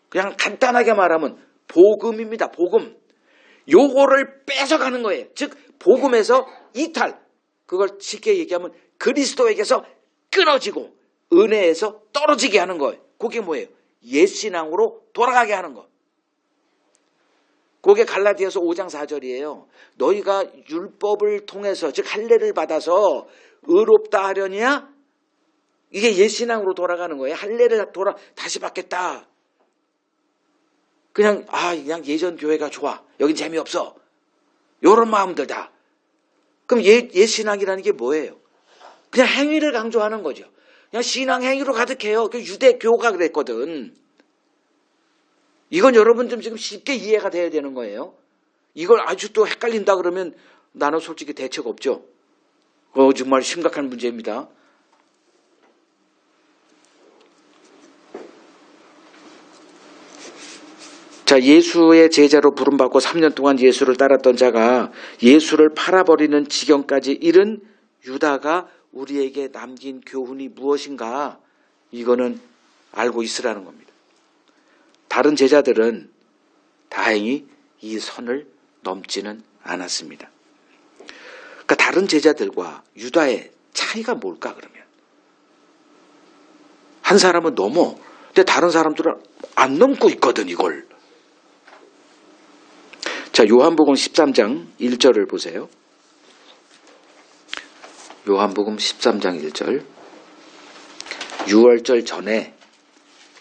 그냥 간단하게 말하면 복음입니다. 복음. 요거를 뺏어가는 거예요. 즉 복음에서 이탈. 그걸 쉽게 얘기하면 그리스도에게서 끊어지고 은혜에서 떨어지게 하는 거예요. 그게 뭐예요? 옛신앙으로 돌아가게 하는 거. 그게 갈라디아서 5장 4절이에요. 너희가 율법을 통해서 즉 할례를 받아서 의롭다 하려냐? 이게 옛신앙으로 돌아가는 거예요. 할례를 다시 받겠다. 그냥 예전 교회가 좋아. 여긴 재미없어. 이런 마음들 다. 그럼 옛신앙이라는 게 뭐예요? 그냥 행위를 강조하는 거죠. 그냥 신앙 행위로 가득해요. 그 유대교가 그랬거든. 이건 여러분 좀 지금 쉽게 이해가 돼야 되는 거예요. 이걸 아주 또 헷갈린다 그러면 나는 솔직히 대책 없죠. 정말 심각한 문제입니다. 자, 예수의 제자로 부름받고 3년 동안 예수를 따랐던 자가 예수를 팔아버리는 지경까지 이른 유다가 우리에게 남긴 교훈이 무엇인가? 이거는 알고 있으라는 겁니다. 다른 제자들은 다행히 이 선을 넘지는 않았습니다. 그러니까 다른 제자들과 유다의 차이가 뭘까 그러면? 한 사람은 넘어. 근데 다른 사람들은 안 넘고 있거든 이걸. 자, 요한복음 13장 1절을 보세요. 요한복음 13장 1절. 유월절 전에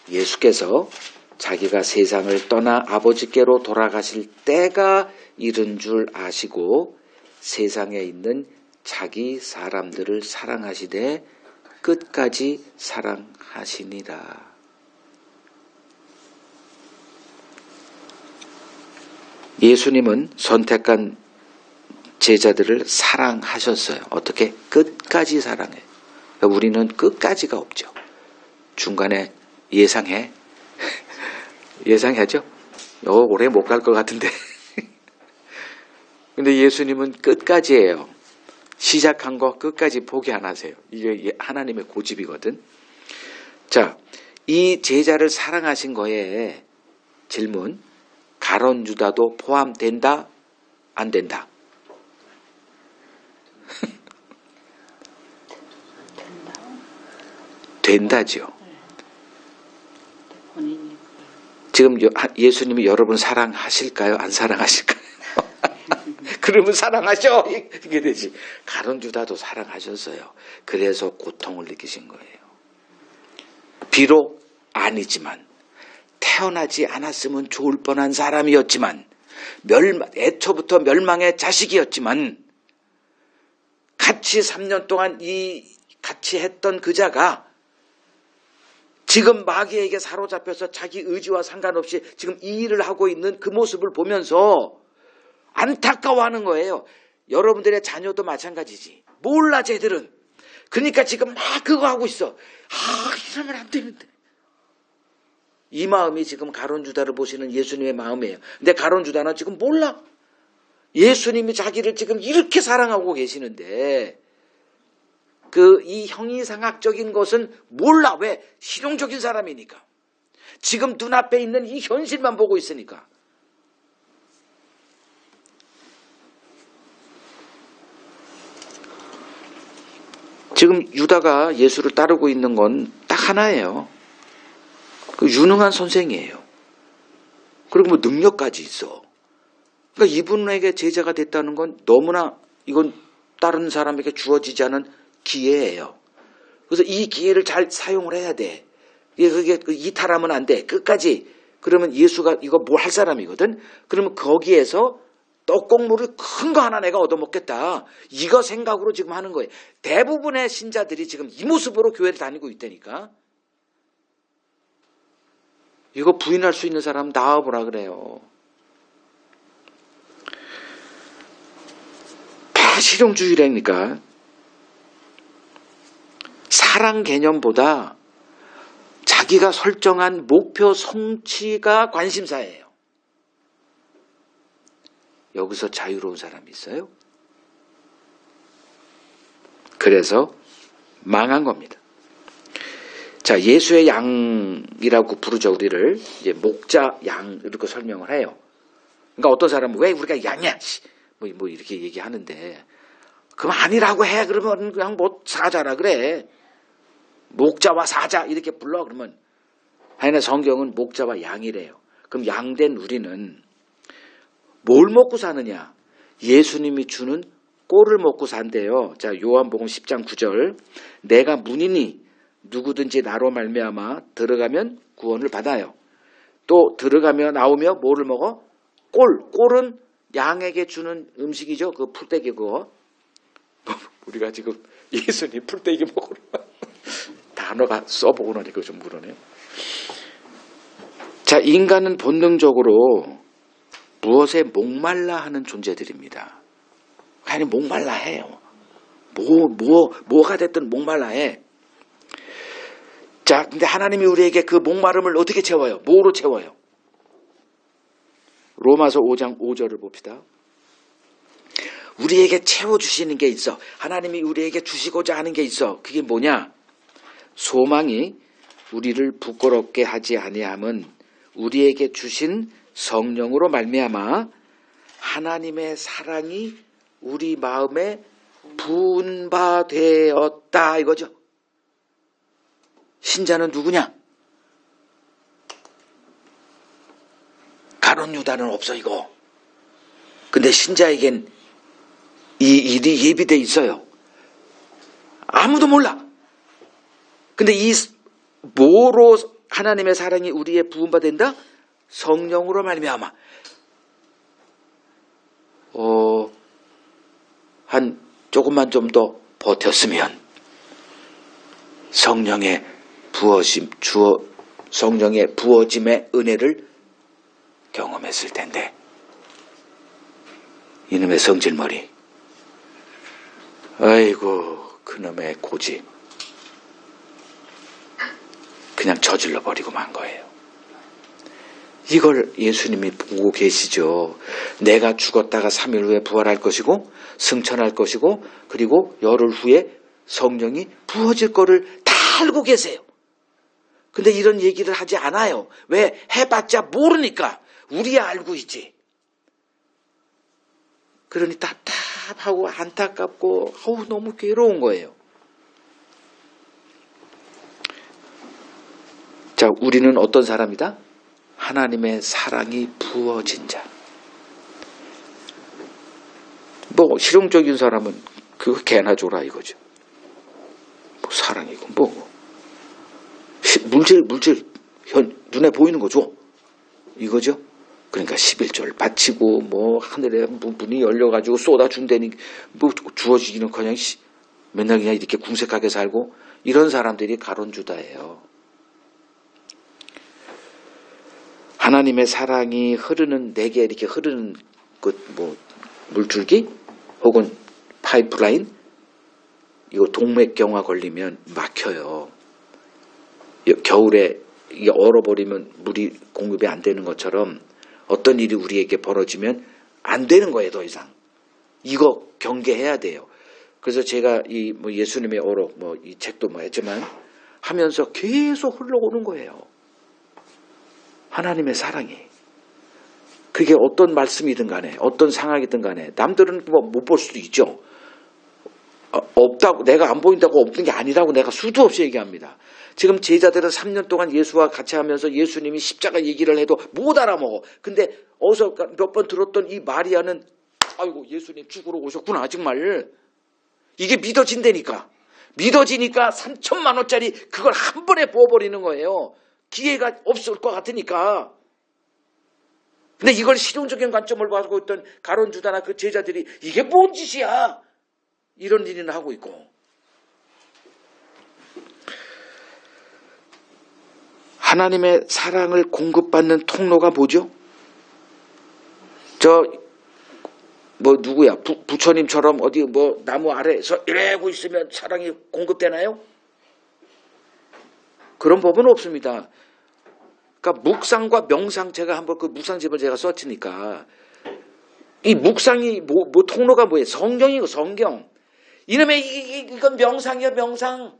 예수께서 자기가 세상을 떠나 아버지께로 돌아가실 때가 이른 줄 아시고 세상에 있는 자기 사람들을 사랑하시되 끝까지 사랑하시니라. 예수님은 선택한 제자들을 사랑하셨어요. 어떻게? 끝까지 사랑해요. 우리는 끝까지가 없죠. 중간에 예상해. 예상하죠? 오래 못 갈 것 같은데. 근데 예수님은 끝까지예요. 시작한 거 끝까지 포기 안 하세요. 이게 하나님의 고집이거든. 자, 이 제자를 사랑하신 거에 질문. 가룟 유다도 포함된다? 안 된다? 된다죠. 지금 예수님이 여러분 사랑하실까요? 안 사랑하실까요? 그러면 사랑하셔 이게 되지. 가룟 유다도 사랑하셨어요. 그래서 고통을 느끼신 거예요. 비록 아니지만 태어나지 않았으면 좋을 뻔한 사람이었지만 애초부터 멸망의 자식이었지만 같이 3년 동안 같이 했던 그 자가 지금 마귀에게 사로잡혀서 자기 의지와 상관없이 지금 이 일을 하고 있는 그 모습을 보면서 안타까워하는 거예요. 여러분들의 자녀도 마찬가지지. 몰라 쟤들은. 그러니까 지금 막 그거 하고 있어. 이러면 안 되는데. 이 마음이 지금 가룟 유다를 보시는 예수님의 마음이에요. 근데 가룟 유다는 지금 몰라. 예수님이 자기를 지금 이렇게 사랑하고 계시는데 이 형이상학적인 것은 몰라. 왜? 실용적인 사람이니까. 지금 눈앞에 있는 이 현실만 보고 있으니까. 지금 유다가 예수를 따르고 있는 건 딱 하나예요. 그 유능한 선생이에요. 그리고 뭐 능력까지 있어. 그러니까 이분에게 제자가 됐다는 건 너무나 이건 다른 사람에게 주어지지 않은 기회예요. 그래서 이 기회를 잘 사용을 해야 돼. 그게 이탈하면 안 돼. 끝까지. 그러면 예수가 이거 뭐 할 사람이거든. 그러면 거기에서 떡국물을 큰 거 하나 내가 얻어먹겠다. 이거 생각으로 지금 하는 거예요. 대부분의 신자들이 지금 이 모습으로 교회를 다니고 있다니까. 이거 부인할 수 있는 사람 나와보라 그래요. 다 실용주의라니까. 사랑 개념보다 자기가 설정한 목표 성취가 관심사예요. 여기서 자유로운 사람이 있어요? 그래서 망한 겁니다. 자, 예수의 양이라고 부르죠, 우리를. 이제 목자, 양, 이렇게 설명을 해요. 그러니까 어떤 사람은 왜 우리가 양이야? 뭐 이렇게 얘기하는데, 그럼 아니라고 해. 그러면 그냥 뭐 사자라 그래. 목자와 사자 이렇게 불러. 그러면 하여간 성경은 목자와 양이래요. 그럼 양된 우리는 뭘 먹고 사느냐? 예수님이 주는 꼴을 먹고 산대요. 자, 요한복음 10장 9절. 내가 문이니 누구든지 나로 말미암아 들어가면 구원을 받아요. 또 들어가며 나오며 뭐를 먹어? 꼴은 양에게 주는 음식이죠. 그 풀떼기 그거. 우리가 지금 예수님 풀떼기 먹으러 단어가 써보고 나니까 좀 그러네요. 자, 인간은 본능적으로 무엇에 목말라 하는 존재들입니다. 아니 목말라 해요. 뭐가 됐든 목말라 해. 자, 근데 하나님이 우리에게 그 목마름을 어떻게 채워요? 뭐로 채워요? 로마서 5장 5절을 봅시다. 우리에게 채워주시는 게 있어. 하나님이 우리에게 주시고자 하는 게 있어. 그게 뭐냐? 소망이 우리를 부끄럽게 하지 아니함은 우리에게 주신 성령으로 말미암아 하나님의 사랑이 우리 마음에 부은 바 되었다 이거죠. 신자는 누구냐? 가룟 유다는 없어 이거. 근데 신자에겐 이 일이 예비돼 있어요. 아무도 몰라. 근데 이 뭐로 하나님의 사랑이 우리의 부은 바 된다? 성령으로 말미암아. 한 조금만 좀 더 버텼으면 성령의 부어짐의 은혜를 경험했을 텐데. 이놈의 성질머리. 아이고 그놈의 고집. 그냥 저질러 버리고 만 거예요. 이걸 예수님이 보고 계시죠. 내가 죽었다가 3일 후에 부활할 것이고 승천할 것이고 그리고 열흘 후에 성령이 부어질 거를 다 알고 계세요. 근데 이런 얘기를 하지 않아요. 왜? 해봤자 모르니까. 우리야 알고 있지. 그러니 답답하고 안타깝고 너무 괴로운 거예요. 자, 우리는 어떤 사람이다? 하나님의 사랑이 부어진 자. 뭐 실용적인 사람은 그거 개나 줘라 이거죠. 뭐 사랑이고 물질 눈에 보이는 거 줘. 이거죠. 그러니까 11절 바치고 뭐 하늘에 문이 열려가지고 쏟아준다니 뭐 주어지기는커녕 맨날 그냥 이렇게 궁색하게 살고 이런 사람들이 가룟 유다예요. 하나님의 사랑이 흐르는 내게 이렇게 흐르는 뭐 물줄기 혹은 파이프라인 이거 동맥경화 걸리면 막혀요. 겨울에 이게 얼어버리면 물이 공급이 안 되는 것처럼 어떤 일이 우리에게 벌어지면 안 되는 거예요, 더 이상. 이거 경계해야 돼요. 그래서 제가 이 뭐 예수님의 어록 뭐 이 책도 뭐 했지만 하면서 계속 흘러오는 거예요. 하나님의 사랑이. 그게 어떤 말씀이든 간에 어떤 상황이든 간에 남들은 뭐 못 볼 수도 있죠. 없다고 내가 안 보인다고 없는 게 아니라고 내가 수도 없이 얘기합니다. 지금 제자들은 3년 동안 예수와 같이 하면서 예수님이 십자가 얘기를 해도 못 알아먹어. 근데 어서 몇 번 들었던 이 마리아는 아이고 예수님 죽으러 오셨구나 정말. 이게 믿어진다니까. 믿어지니까 3천만 원짜리 그걸 한 번에 부어버리는 거예요. 기회가 없을 것 같으니까. 근데 이걸 실용적인 관점을 가지고 있던 가룟 유다나 그 제자들이 이게 뭔 짓이야. 이런 일이나 하고 있고. 하나님의 사랑을 공급받는 통로가 뭐죠? 누구야? 부처님처럼 어디 나무 아래에서 이러고 있으면 사랑이 공급되나요? 그런 법은 없습니다. 그러니까 묵상과 명상, 제가 한번 그 묵상집을 제가 썼으니까 이 묵상이 통로가 뭐예요? 성경이고 성경. 이놈의 이건 명상이야 명상.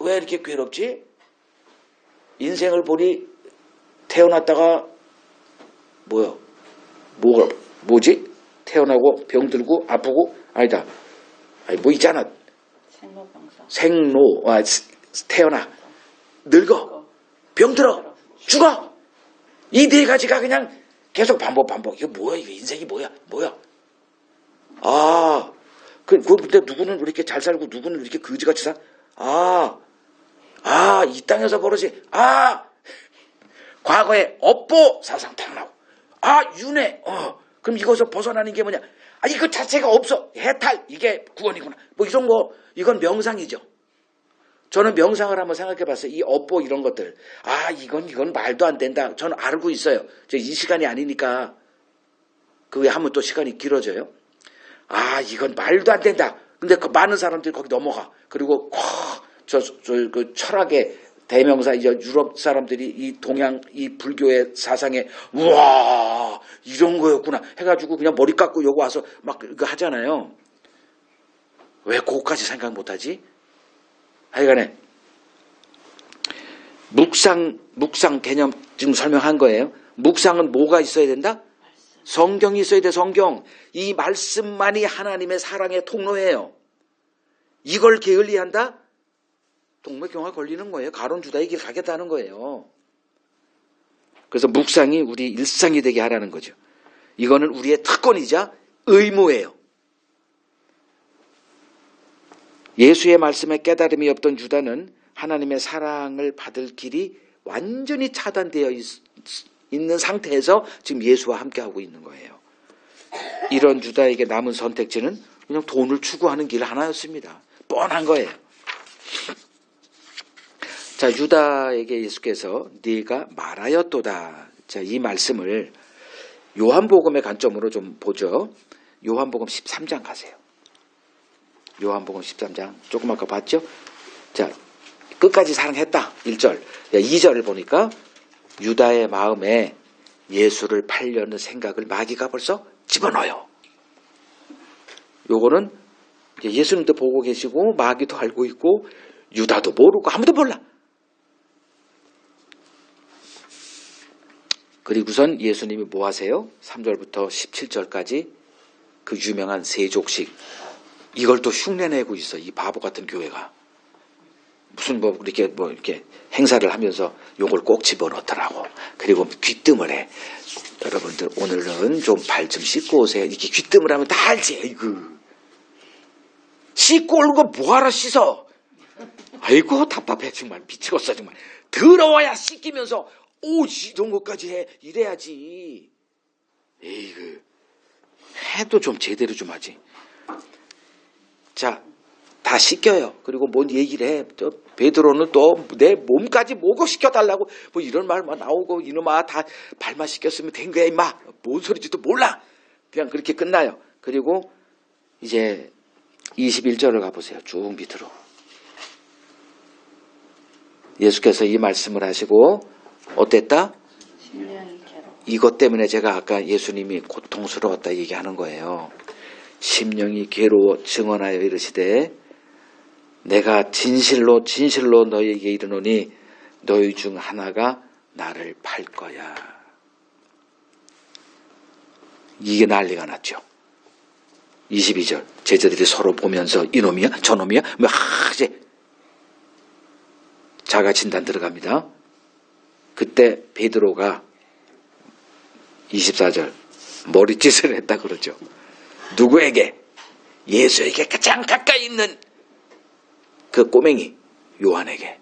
왜 이렇게 괴롭지? 인생을 보니 태어났다가 뭐지? 태어나고 병들고 아프고 아니다. 있잖아. 태어나 늙어 병들어 죽어. 이 네 가지가 그냥 계속 반복. 이거 뭐야? 이거 인생이 뭐야? 근데 누구는 이렇게 잘 살고 누구는 이렇게 거지같이 살? 이 땅에서 벌어지. 과거에 업보 사상 태어나고. 윤회. 그럼 이것을 벗어나는 게 뭐냐? 이거 자체가 없어. 해탈. 이게 구원이구나. 이런 거, 이건 명상이죠. 저는 명상을 한번 생각해 봤어요. 이 업보 이런 것들. 이건 말도 안 된다. 저는 알고 있어요. 이 시간이 아니니까. 그게 하면 또 시간이 길어져요. 이건 말도 안 된다. 근데 그 많은 사람들이 거기 넘어가. 그리고 그 철학의 대명사 이제 유럽 사람들이 이 동양 이 불교의 사상에 우와 이런 거였구나 해가지고 그냥 머리 깎고 여기 와서 막 이거 하잖아요. 왜 그거까지 생각 못하지? 하여간에 묵상 개념 지금 설명한 거예요. 묵상은 뭐가 있어야 된다? 성경이 있어야 돼. 성경. 이 말씀만이 하나님의 사랑의 통로예요. 이걸 게을리한다? 동맥경화 걸리는 거예요. 가룟 유다의 길 가겠다는 거예요. 그래서 묵상이 우리 일상이 되게 하라는 거죠. 이거는 우리의 특권이자 의무예요. 예수의 말씀에 깨달음이 없던 유다는 하나님의 사랑을 받을 길이 완전히 차단되어 있는 상태에서 지금 예수와 함께하고 있는 거예요. 이런 유다에게 남은 선택지는 그냥 돈을 추구하는 길 하나였습니다. 뻔한 거예요. 자, 유다에게 예수께서 네가 말하였도다. 자, 이 말씀을 요한복음의 관점으로 좀 보죠. 요한복음 13장 가세요. 요한복음 13장 조금 아까 봤죠? 자, 끝까지 사랑했다. 1절. 2절을 보니까 유다의 마음에 예수를 팔려는 생각을 마귀가 벌써 집어넣어요. 요거는 예수님도 보고 계시고 마귀도 알고 있고 유다도 모르고 아무도 몰라. 그리고선 예수님이 뭐 하세요? 3절부터 17절까지 그 유명한 세족식. 이걸 또 흉내내고 있어. 이 바보 같은 교회가. 무슨 이렇게 행사를 하면서 요걸 꼭 집어넣더라고. 그리고 귀뜸을 해. 여러분들 오늘은 좀 발 좀 씻고 오세요. 이렇게 귀뜸을 하면 다 알지. 아이고. 씻고 오는 거 뭐하러 씻어. 아이고 답답해 정말. 미치겠어 정말. 더러워야 씻기면서 이런 것까지 해. 이래야지. 에이그. 해도 좀 제대로 좀 하지. 자, 다 씻겨요. 그리고 뭔 얘기를 해. 베드로는 또 내 몸까지 목욕시켜달라고 이런 말만 나오고 이놈아 다 발만 씻겼으면 된 거야 임마. 뭔 소리지도 몰라. 그냥 그렇게 끝나요. 그리고 이제 21절을 가보세요. 쭉 밑으로. 예수께서 이 말씀을 하시고 어땠다? 이것 때문에 제가 아까 예수님이 고통스러웠다 얘기하는 거예요. 심령이 괴로워 증언하여 이르시되 내가 진실로 너희에게 이르노니 너희 중 하나가 나를 팔 거야. 이게 난리가 났죠. 22절 제자들이 서로 보면서 이놈이야 저놈이야 이제 자가 진단 들어갑니다. 그때 베드로가 24절 머리짓을 했다 그러죠. 누구에게? 예수에게 가장 가까이 있는 그 꼬맹이 요한에게.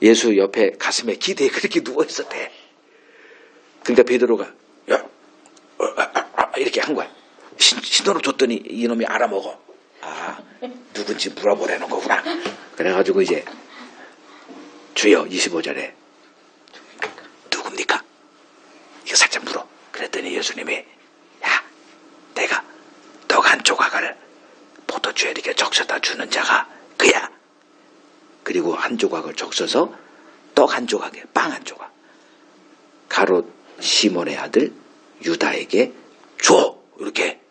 예수 옆에 가슴에 기대에 그렇게 누워있었대. 근데 베드로가 이렇게 한 거야. 신호를 줬더니 이놈이 알아먹어. 아, 누군지 물어보라는 거구나. 그래가지고 이제 주여 25절에 누굽니까? 이거 살짝 물어. 그랬더니 예수님이 야, 내가 떡 한 조각을 포도주에 이렇게 적셔다 주는 자가 그야. 그리고 한 조각을 적셔서 떡 한 조각에 빵 한 조각 가롯 시몬의 아들 유다에게 줘. 이렇게.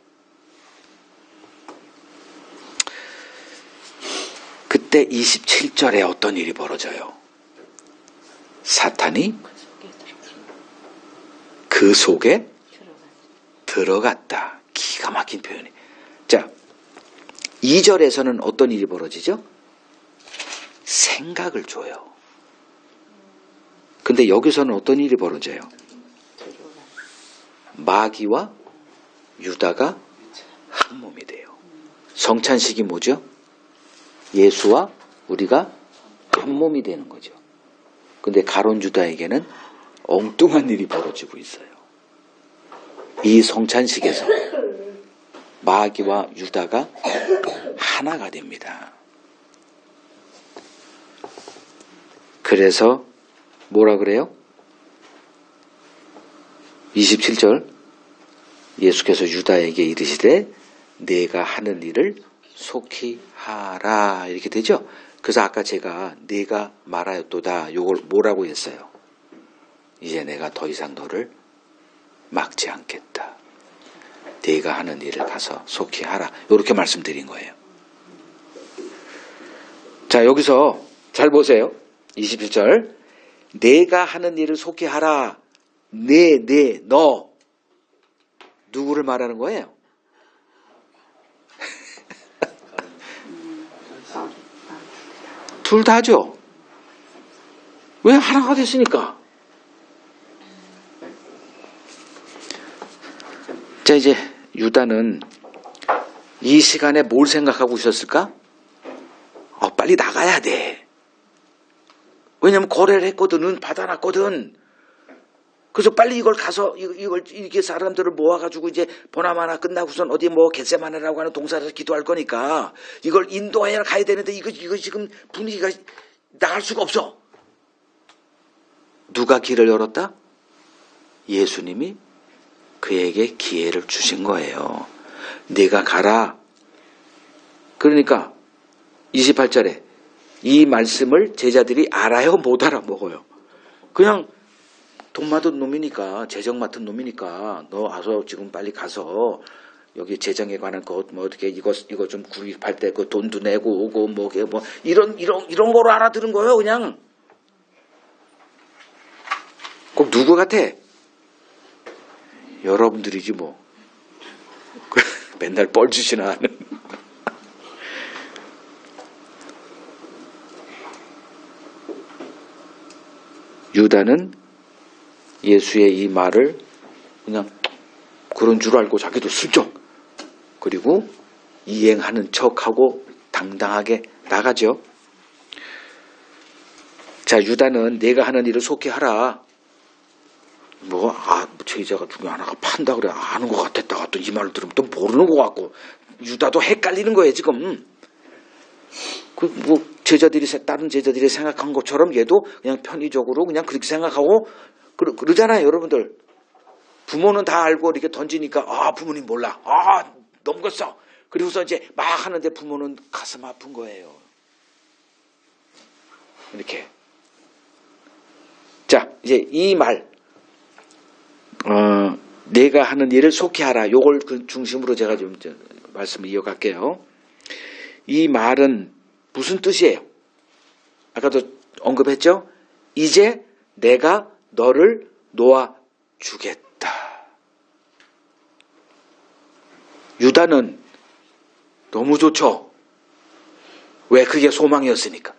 그때 27절에 어떤 일이 벌어져요? 사탄이 그 속에 들어갔다. 기가 막힌 표현이. 자, 2절에서는 어떤 일이 벌어지죠? 생각을 줘요. 근데 여기서는 어떤 일이 벌어져요? 마귀와 유다가 한 몸이 돼요. 성찬식이 뭐죠? 예수와 우리가 한 몸이 되는 거죠. 근데 가론 유다에게는 엉뚱한 일이 벌어지고 있어요. 이 성찬식에서 마귀와 유다가 하나가 됩니다. 그래서 뭐라 그래요? 27절 예수께서 유다에게 이르시되 내가 하는 일을 속히 하라 이렇게 되죠. 그래서 아까 제가 내가 말하였도다 요걸 뭐라고 했어요? 이제 내가 더 이상 너를 막지 않겠다. 내가 하는 일을 가서 속히 하라. 이렇게 말씀드린 거예요. 자, 여기서 잘 보세요. 27절 내가 하는 일을 속히 하라. 너 누구를 말하는 거예요? 둘 다죠. 왜? 하나가 됐으니까. 자, 이제 유다는 이 시간에 뭘 생각하고 있었을까? 빨리 나가야 돼. 왜냐면 거래를 했거든. 은 받아놨거든. 그래서 빨리 이걸 가서 이걸 이렇게 사람들을 모아가지고 이제 보나마나 끝나고선 어디 뭐 겟세마네라고 하는 동산에서 기도할 거니까 이걸 인도하여 가야 되는데 이거 지금 분위기가 나갈 수가 없어. 누가 길을 열었다? 예수님이 그에게 기회를 주신 거예요. 네가 가라. 그러니까 28절에 이 말씀을 제자들이 알아요? 못 알아먹어요? 그냥 돈 맡은 놈이니까, 재정 맡은 놈이니까 너 와서 지금 빨리 가서 여기 재정에 관한 것 뭐 어떻게 이거 좀 구입할 때 그 돈도 내고 오고 뭐 이런 거로 알아들은 거예요. 그냥 꼭 누구 같아? 여러분들이지 뭐. 맨날 뻘짓이나 하는. 유다는 예수의 이 말을 그냥 그런 줄 알고 자기도 슬쩍 그리고 이행하는 척하고 당당하게 나가죠. 자, 유다는 내가 하는 일을 속히 하라. 제자가 중에 하나가 판다 그래. 아는 것 같았다가 또 이 말을 들으면 또 모르는 것 같고 유다도 헷갈리는 거예요 지금. 제자들이 다른 제자들이 생각한 것처럼 얘도 그냥 편의적으로 그냥 그렇게 생각하고 그러잖아요, 여러분들. 부모는 다 알고 이렇게 던지니까 부모님 몰라. 넘겼어. 그리고서 이제 막 하는데 부모는 가슴 아픈 거예요. 이렇게. 자, 이제 이 말 내가 하는 일을 속히 하라. 요걸 그 중심으로 제가 좀 말씀을 이어갈게요. 이 말은 무슨 뜻이에요? 아까도 언급했죠? 이제 내가 너를 놓아주겠다. 유다는 너무 좋죠. 왜? 그게 소망이었으니까.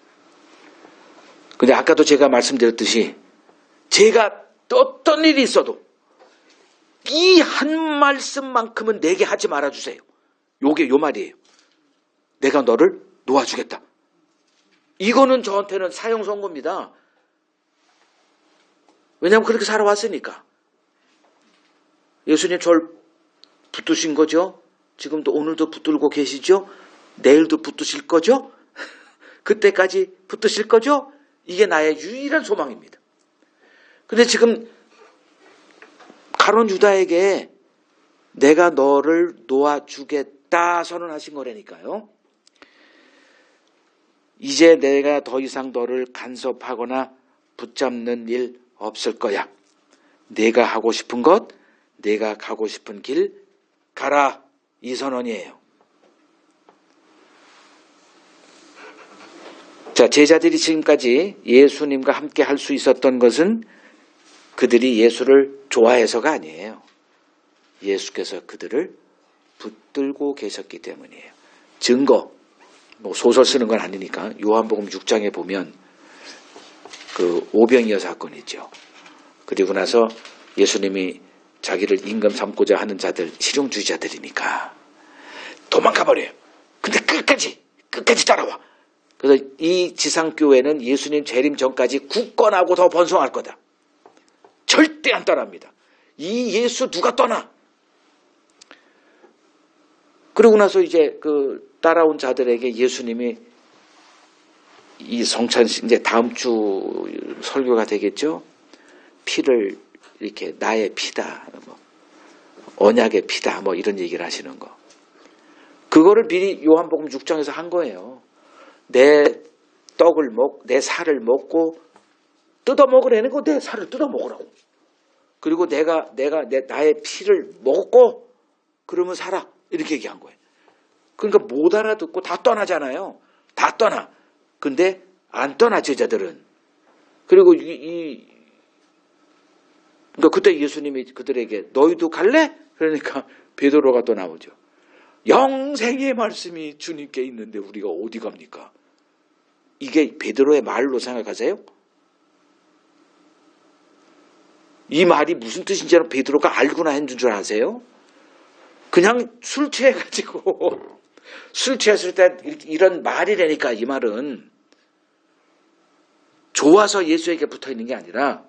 근데 아까도 제가 말씀드렸듯이 제가 어떤 일이 있어도 이 한 말씀만큼은 내게 하지 말아주세요. 요게 요 말이에요. 내가 너를 놓아주겠다. 이거는 저한테는 사형 선고입니다. 왜냐하면 그렇게 살아왔으니까. 예수님 절 붙드신 거죠? 지금도 오늘도 붙들고 계시죠? 내일도 붙드실 거죠? 그때까지 붙드실 거죠? 이게 나의 유일한 소망입니다. 근데 지금 가룟 유다에게 내가 너를 놓아주겠다 선언하신 거라니까요. 이제 내가 더 이상 너를 간섭하거나 붙잡는 일 없을 거야. 내가 하고 싶은 것, 내가 가고 싶은 길 가라. 이 선언이에요. 자, 제자들이 지금까지 예수님과 함께 할 수 있었던 것은 그들이 예수를 좋아해서가 아니에요. 예수께서 그들을 붙들고 계셨기 때문이에요. 증거, 뭐 소설 쓰는 건 아니니까 요한복음 6장에 보면 그 오병이어 사건 있죠. 그리고 나서 예수님이 자기를 임금 삼고자 하는 자들, 실용주의자들이니까 도망가 버려요. 근데 끝까지 따라와. 그래서 이 지상교회는 예수님 재림 전까지 굳건하고 더 번성할 거다. 절대 안 떠납니다. 이 예수 누가 떠나? 그러고 나서 이제 그 따라온 자들에게 예수님이 이 성찬식, 이제 다음 주 설교가 되겠죠? 피를 이렇게 나의 피다, 뭐 언약의 피다, 뭐 이런 얘기를 하시는 거. 그거를 미리 요한복음 6장에서 한 거예요. 내 떡을 내 살을 먹고 뜯어 먹으라는 거, 내 살을 뜯어 먹으라고. 그리고 나의 피를 먹고 그러면 살아. 이렇게 얘기한 거예요. 그러니까 못 알아듣고 다 떠나잖아요. 다 떠나. 근데 안 떠나, 제자들은. 그리고 그러니까 그때 예수님이 그들에게 너희도 갈래? 그러니까 베드로가 또 나오죠. 영생의 말씀이 주님께 있는데 우리가 어디 갑니까? 이게 베드로의 말로 생각하세요? 이 말이 무슨 뜻인지 베드로가 알고나 했는 줄 아세요? 그냥 술 취해가지고 술 취했을 때 이런 말이라니까. 이 말은 좋아서 예수에게 붙어있는 게 아니라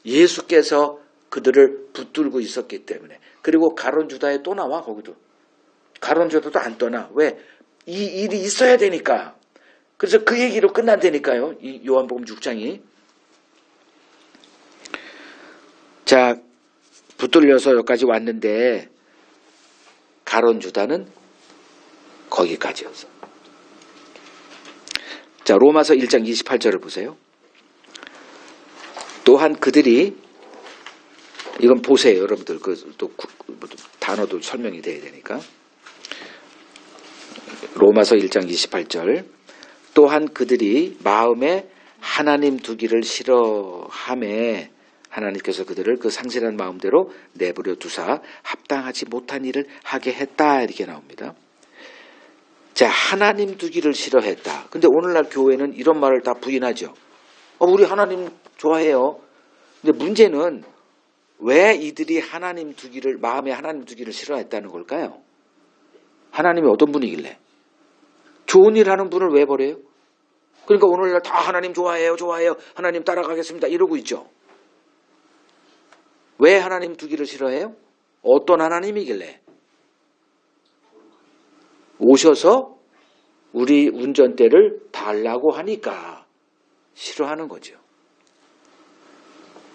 예수께서 그들을 붙들고 있었기 때문에. 그리고 가룟 유다에 또 나와. 거기도 가룟 유다도 안 떠나. 왜? 이 일이 있어야 되니까. 그래서 그 얘기로 끝난다니까요. 이 요한복음 6장이. 자, 붙들려서 여기까지 왔는데 가룟 유다는 거기까지였어. 자, 로마서 1장 28절을 보세요. 또한 그들이, 이건 보세요, 여러분들. 또 단어도 설명이 돼야 되니까. 로마서 1장 28절. 또한 그들이 마음에 하나님 두기를 싫어하매 하나님께서 그들을 그 상실한 마음대로 내버려 두사 합당하지 못한 일을 하게 했다. 이렇게 나옵니다. 자, 하나님 두기를 싫어했다. 근데 오늘날 교회는 이런 말을 다 부인하죠. 우리 하나님 좋아해요. 근데 문제는 왜 이들이 하나님 두기를, 마음에 하나님 두기를 싫어했다는 걸까요? 하나님이 어떤 분이길래? 좋은 일 하는 분을 왜 버려요? 그러니까 오늘날 다 하나님 좋아해요. 하나님 따라가겠습니다. 이러고 있죠. 왜 하나님 두기를 싫어해요? 어떤 하나님이길래? 오셔서 우리 운전대를 달라고 하니까 싫어하는 거죠.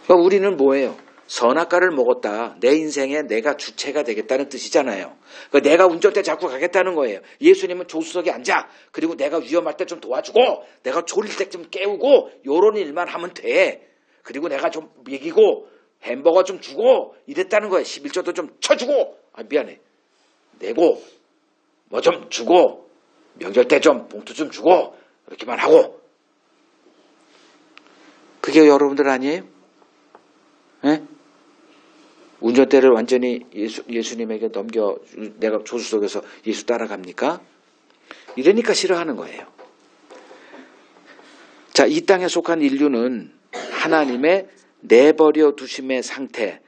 그러니까 우리는 뭐예요? 선악과를 먹었다. 내 인생에 내가 주체가 되겠다는 뜻이잖아요. 그러니까 내가 운전대 잡고 가겠다는 거예요. 예수님은 조수석에 앉아. 그리고 내가 위험할 때 좀 도와주고, 내가 졸릴 때 좀 깨우고, 요런 일만 하면 돼. 그리고 내가 좀 먹이고, 햄버거 좀 주고, 이랬다는 거예요. 11조도 좀 쳐주고, 미안해. 내고, 뭐 좀 주고, 명절 때 좀 봉투 좀 주고, 이렇게만 하고. 그게 여러분들 아니에요? 예? 운전대를 완전히 예수님에게 넘겨, 내가 조수석에서 예수 따라갑니까? 이러니까 싫어하는 거예요. 자, 이 땅에 속한 인류는 하나님의 내버려 두심의 상태,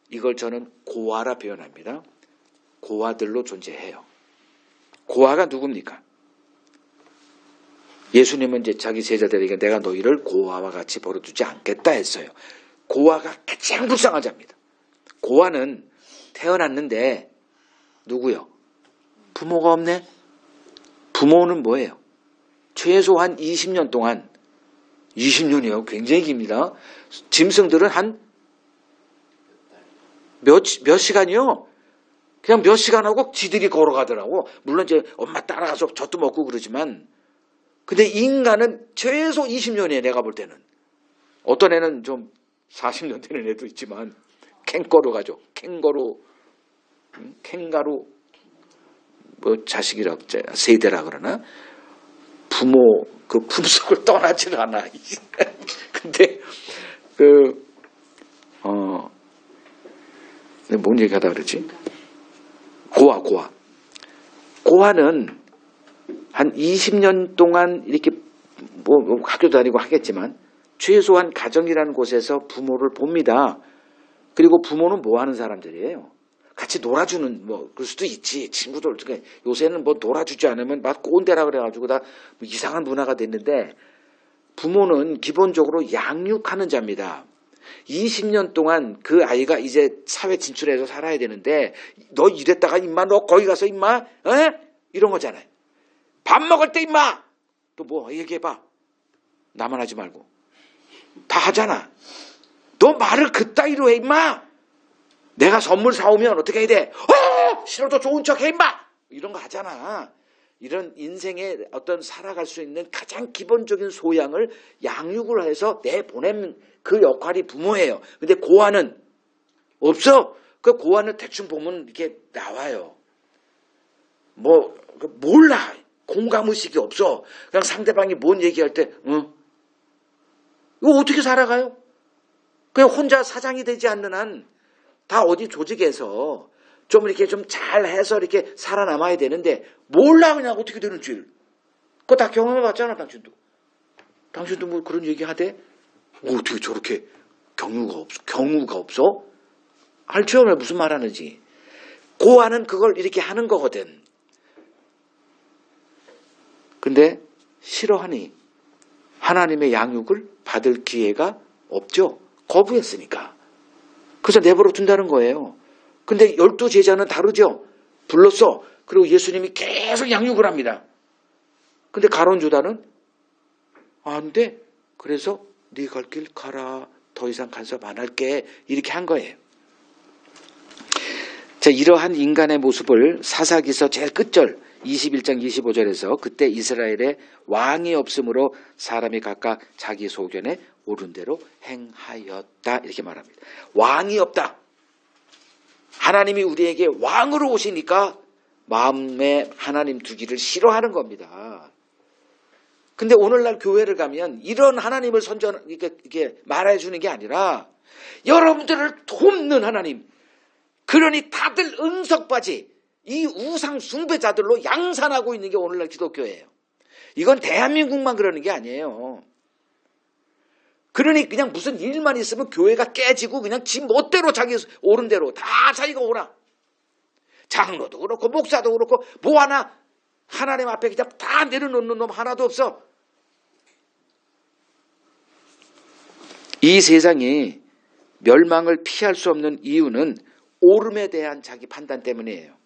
이걸 저는 고아라 표현합니다. 고아들로 존재해요. 고아가 누굽니까? 예수님은 이제 자기 제자들에게 내가 너희를 고아와 같이 버려두지 않겠다 했어요. 고아가 가장 불쌍한 자입니다. 고아는 태어났는데 누구요? 부모가 없네? 부모는 뭐예요? 최소한 20년 동안, 20년이요. 굉장히 깁니다. 짐승들은 한 몇 시간이요? 그냥 몇 시간 하고 지들이 걸어가더라고. 물론 이제 엄마 따라가서 젖도 먹고 그러지만, 근데 인간은 최소 20년이에요. 내가 볼 때는. 어떤 애는 좀 40년 되는 애도 있지만, 캥거루 가죠. 캥가루, 뭐 자식이라, 세대라 그러나? 부모 그 품속을 떠나지를 않아. 근데 뭔 얘기하다 그러지? 고아는 한 20년 동안 이렇게 뭐 학교도 다니고 하겠지만 최소한 가정이라는 곳에서 부모를 봅니다. 그리고 부모는 뭐 하는 사람들이에요? 같이 놀아주는, 뭐 그럴 수도 있지. 친구들 요새는 뭐 놀아주지 않으면 막 꼰대라 그래가지고 다 이상한 문화가 됐는데, 부모는 기본적으로 양육하는 자입니다. 20년 동안 그 아이가 이제 사회 진출해서 살아야 되는데, 너 이랬다가 임마 너 거기 가서 임마 이런 거잖아요. 밥 먹을 때 임마 또 뭐 얘기해봐. 나만 하지 말고 다 하잖아. 너 말을 그따위로 해 임마. 내가 선물 사오면 어떻게 해야 돼? 싫어도 좋은 척 해 임마. 이런 거 하잖아. 이런 인생의 어떤 살아갈 수 있는 가장 기본적인 소양을 양육을 해서 내보내는 그 역할이 부모예요. 근데 고아는 없어. 그 고아는 대충 보면 이렇게 나와요. 뭐 몰라. 공감의식이 없어. 그냥 상대방이 뭔 얘기할 때 이거 어떻게 살아가요? 그냥 혼자 사장이 되지 않는 한 다 어디 조직에서 좀 이렇게 좀 잘해서 이렇게 살아남아야 되는데 몰라. 그냥 어떻게 되는 줄. 그거 다 경험해봤잖아. 당신도 뭐 그런 얘기 하대? 어떻게 저렇게 경우가 없어? 알죠? 무슨 말 하는지. 고아는 그걸 이렇게 하는 거거든. 근데 싫어하니 하나님의 양육을 받을 기회가 없죠. 거부했으니까. 그래서 내버려 둔다는 거예요. 근데 12제자는 다르죠. 불렀어. 그리고 예수님이 계속 양육을 합니다. 근데 가룟 유다는 안 돼. 그래서 네 갈 길 가라. 더 이상 간섭 안 할게. 이렇게 한 거예요. 자, 이러한 인간의 모습을 사사기서 제일 끝절 21장 25절에서 그때 이스라엘에 왕이 없으므로 사람이 각각 자기 소견에 옳은 대로 행하였다. 이렇게 말합니다. 왕이 없다. 하나님이 우리에게 왕으로 오시니까 마음에 하나님 두기를 싫어하는 겁니다. 근데 오늘날 교회를 가면 이런 하나님을 이렇게 말해주는 게 아니라 여러분들을 돕는 하나님. 그러니 다들 응석바지, 이 우상 숭배자들로 양산하고 있는 게 오늘날 기독교예요. 이건 대한민국만 그러는 게 아니에요. 그러니 그냥 무슨 일만 있으면 교회가 깨지고 그냥 지 멋대로 자기 옳은 대로 다 자기가 오라. 장로도 그렇고 목사도 그렇고 뭐 하나 하나님 앞에 그냥 다 내려놓는 놈 하나도 없어. 이 세상이 멸망을 피할 수 없는 이유는 옳음에 대한 자기 판단 때문이에요.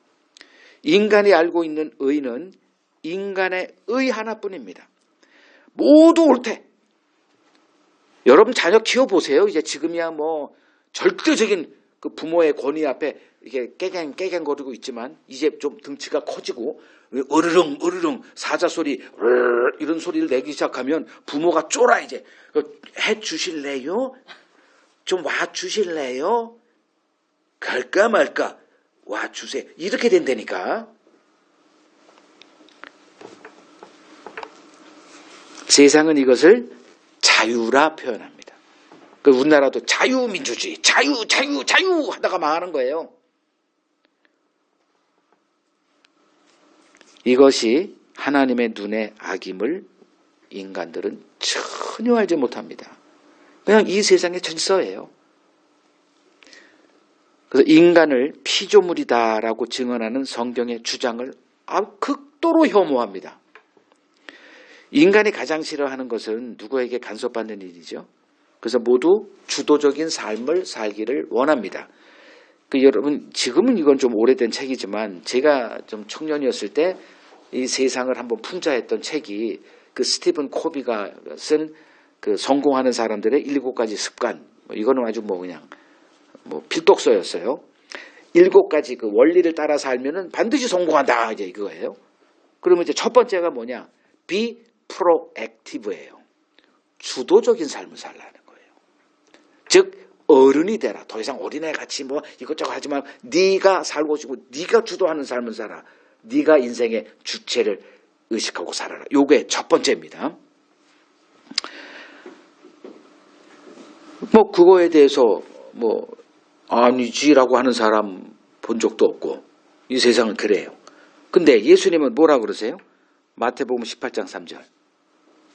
인간이 알고 있는 의는 인간의 의 하나뿐입니다. 모두 옳대. 여러분 자녀 키워보세요. 이제 지금이야 뭐 절대적인 그 부모의 권위 앞에 이게 깨갱거리고 있지만 이제 좀 등치가 커지고 으르릉 사자소리 이런 소리를 내기 시작하면 부모가 쫄아. 이제 해주실래요? 좀 와주실래요? 갈까 말까 와주세요. 이렇게 된다니까. 세상은 이것을 자유라 표현합니다. 우리나라도 자유민주주의, 자유 하다가 망하는 거예요. 이것이 하나님의 눈에 악임을 인간들은 전혀 알지 못합니다. 그냥 이 세상의 질서예요. 그래서 인간을 피조물이다라고 증언하는 성경의 주장을 극도로 혐오합니다. 인간이 가장 싫어하는 것은 누구에게 간섭받는 일이죠. 그래서 모두 주도적인 삶을 살기를 원합니다. 여러분, 지금은 이건 좀 오래된 책이지만 제가 좀 청년이었을 때 이 세상을 한번 풍자했던 책이 그 스티븐 코비가 쓴 그 성공하는 사람들의 7가지 습관. 이거는 아주 그냥 필독서였어요. 7가지 그 원리를 따라 살면은 반드시 성공한다. 이제 이거예요. 그러면 이제 첫 번째가 뭐냐? Be proactive예요. 주도적인 삶을 살라는 거예요. 즉 어른이 되라. 더 이상 어린애 같이 이것저것 하지 말고 네가 살고 싶고 네가 주도하는 삶을 살아. 네가 인생의 주체를 의식하고 살아라. 요게 첫 번째입니다. 그거에 대해서 아니지라고 하는 사람 본 적도 없고 이 세상은 그래요. 근데 예수님은 뭐라 그러세요? 마태복음 18장 3절.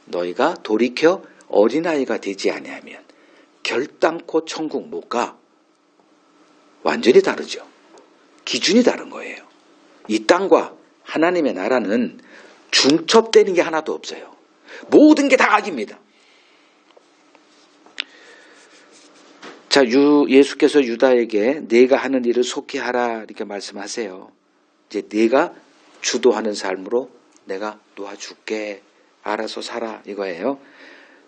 너희가 돌이켜 어린아이가 되지 아니하면 결단코 천국 못 가. 완전히 다르죠. 기준이 다른 거예요. 이 땅과 하나님의 나라는 중첩되는 게 하나도 없어요. 모든 게 다 악입니다. 자, 예수께서 유다에게 네가 하는 일을 속히 하라 이렇게 말씀하세요. 이제 네가 주도하는 삶으로 내가 놓아줄게. 알아서 살아 이거예요.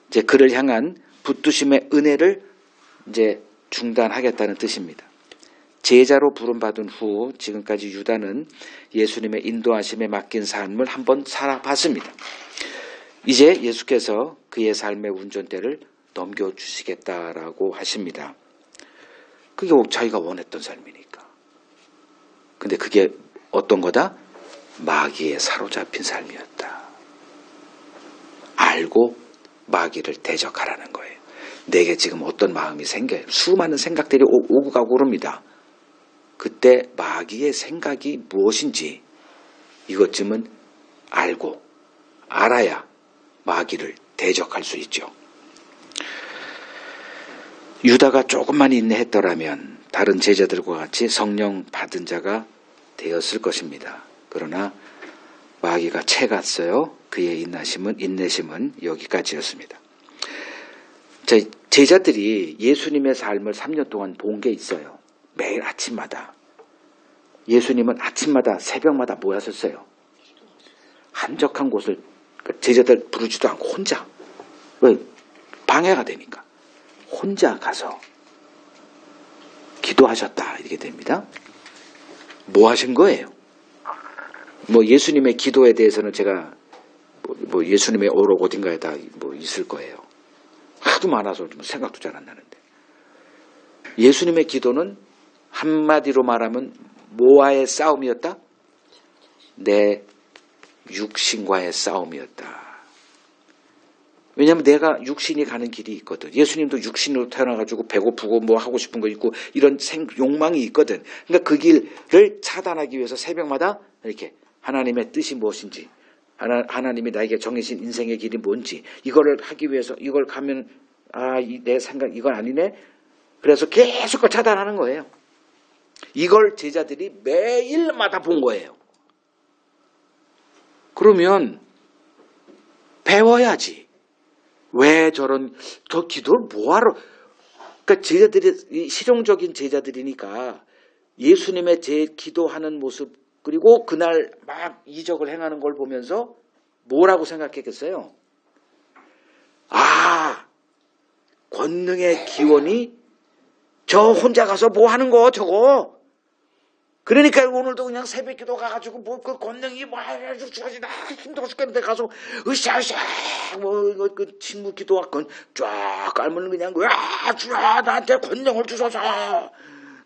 이제 그를 향한 붙드심의 은혜를 이제 중단하겠다는 뜻입니다. 제자로 부름받은 후 지금까지 유다는 예수님의 인도하심에 맡긴 삶을 한번 살아봤습니다. 이제 예수께서 그의 삶의 운전대를 넘겨주시겠다라고 하십니다. 그게 자기가 원했던 삶이니까. 근데 그게 어떤 거다? 마귀에 사로잡힌 삶이었다. 알고 마귀를 대적하라는 거예요. 내게 지금 어떤 마음이 생겨요. 수많은 생각들이 오고 가고 그럽니다. 그때 마귀의 생각이 무엇인지 이것쯤은 알고 알아야 마귀를 대적할 수 있죠. 유다가 조금만 인내했더라면 다른 제자들과 같이 성령 받은 자가 되었을 것입니다. 그러나 마귀가 채갔어요. 그의 인내심은 여기까지였습니다. 제자들이 예수님의 삶을 3년 동안 본 게 있어요. 매일 아침마다. 예수님은 아침마다 새벽마다 뭐 하셨어요? 한적한 곳을 제자들 부르지도 않고 혼자. 왜? 방해가 되니까. 혼자 가서 기도하셨다 이렇게 됩니다. 뭐 하신 거예요? 예수님의 기도에 대해서는 제가 예수님의 오록 어딘가에 다 있을 거예요. 하도 많아서 좀 생각도 잘 안 나는데. 예수님의 기도는 한마디로 말하면 뭐와의 싸움이었다? 내 육신과의 싸움이었다. 왜냐하면 내가 육신이 가는 길이 있거든. 예수님도 육신으로 태어나가지고 배고프고 하고 싶은 거 있고 이런 욕망이 있거든. 그러니까 그 길을 차단하기 위해서 새벽마다 이렇게 하나님의 뜻이 무엇인지, 하나님이 나에게 정해진 인생의 길이 뭔지, 이거를 하기 위해서 이걸 가면 내 생각 이건 아니네. 그래서 계속 그걸 차단하는 거예요. 이걸 제자들이 매일마다 본 거예요. 그러면 배워야지. 왜 저 기도를 뭐하러. 그러니까 제자들이 실용적인 제자들이니까 예수님의 기도하는 모습 그리고 그날 막 이적을 행하는 걸 보면서 뭐라고 생각했겠어요? 권능의 기원이 저 혼자 가서 뭐 하는 거 저거. 그러니까 오늘도 그냥 새벽 기도 가가지고 그 권능이 아주 죽어지나 힘들어 죽겠는데 가서 으쌰으쌰 그 친구 기도하건 쫙 깔면 그냥 주야 나한테 권능을 주소서.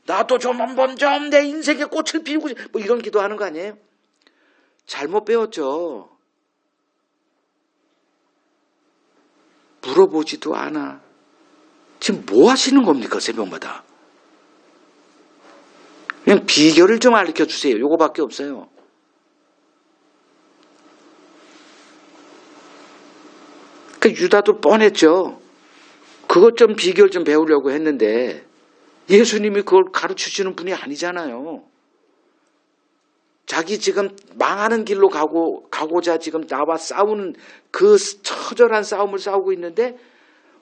나도 좀 한번 좀 내 인생의 꽃을 피우고 이런 기도하는 거 아니에요? 잘못 배웠죠. 물어보지도 않아. 지금 뭐 하시는 겁니까 새벽마다? 그냥 비결을 좀 알려 주세요. 요거밖에 없어요. 그 유다도 뻔했죠. 그것 좀 비결 좀 배우려고 했는데 예수님이 그걸 가르치시는 분이 아니잖아요. 자기 지금 망하는 길로 가고자 지금 나와 싸우는 그 처절한 싸움을 싸우고 있는데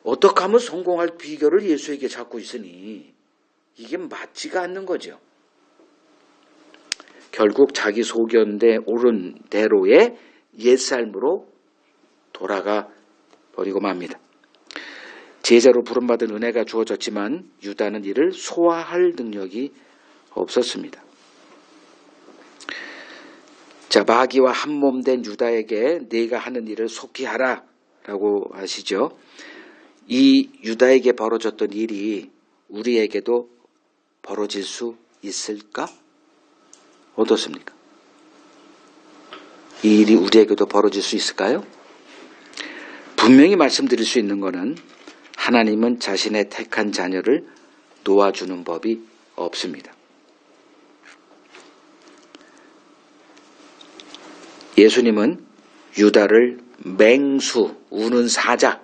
어떻게 하면 성공할 비결을 예수에게 찾고 있으니 이게 맞지가 않는 거죠. 결국 자기 소견대 옳은 대로의 옛삶으로 돌아가 버리고 맙니다. 제자로 부름받은 은혜가 주어졌지만 유다는 이를 소화할 능력이 없었습니다. 자, 마귀와 한몸 된 유다에게 네가 하는 일을 속히 하라 라고 하시죠. 이 유다에게 벌어졌던 일이 우리에게도 벌어질 수 있을까? 어떻습니까? 이 일이 우리에게도 벌어질 수 있을까요? 분명히 말씀드릴 수 있는 것은 하나님은 자신의 택한 자녀를 놓아주는 법이 없습니다. 예수님은 유다를 맹수, 우는 사자,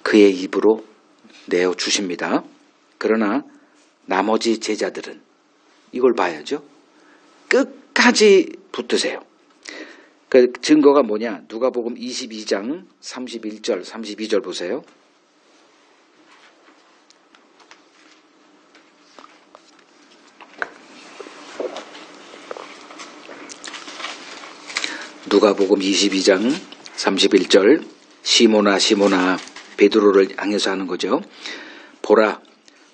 그의 입으로 내어주십니다. 그러나 나머지 제자들은 이걸 봐야죠. 끝까지 붙으세요. 그 증거가 뭐냐? 누가복음 22장 31절, 32절 보세요. 누가복음 22장 31절 시모나 시모나 베드로를 향해서 하는 거죠. 보라,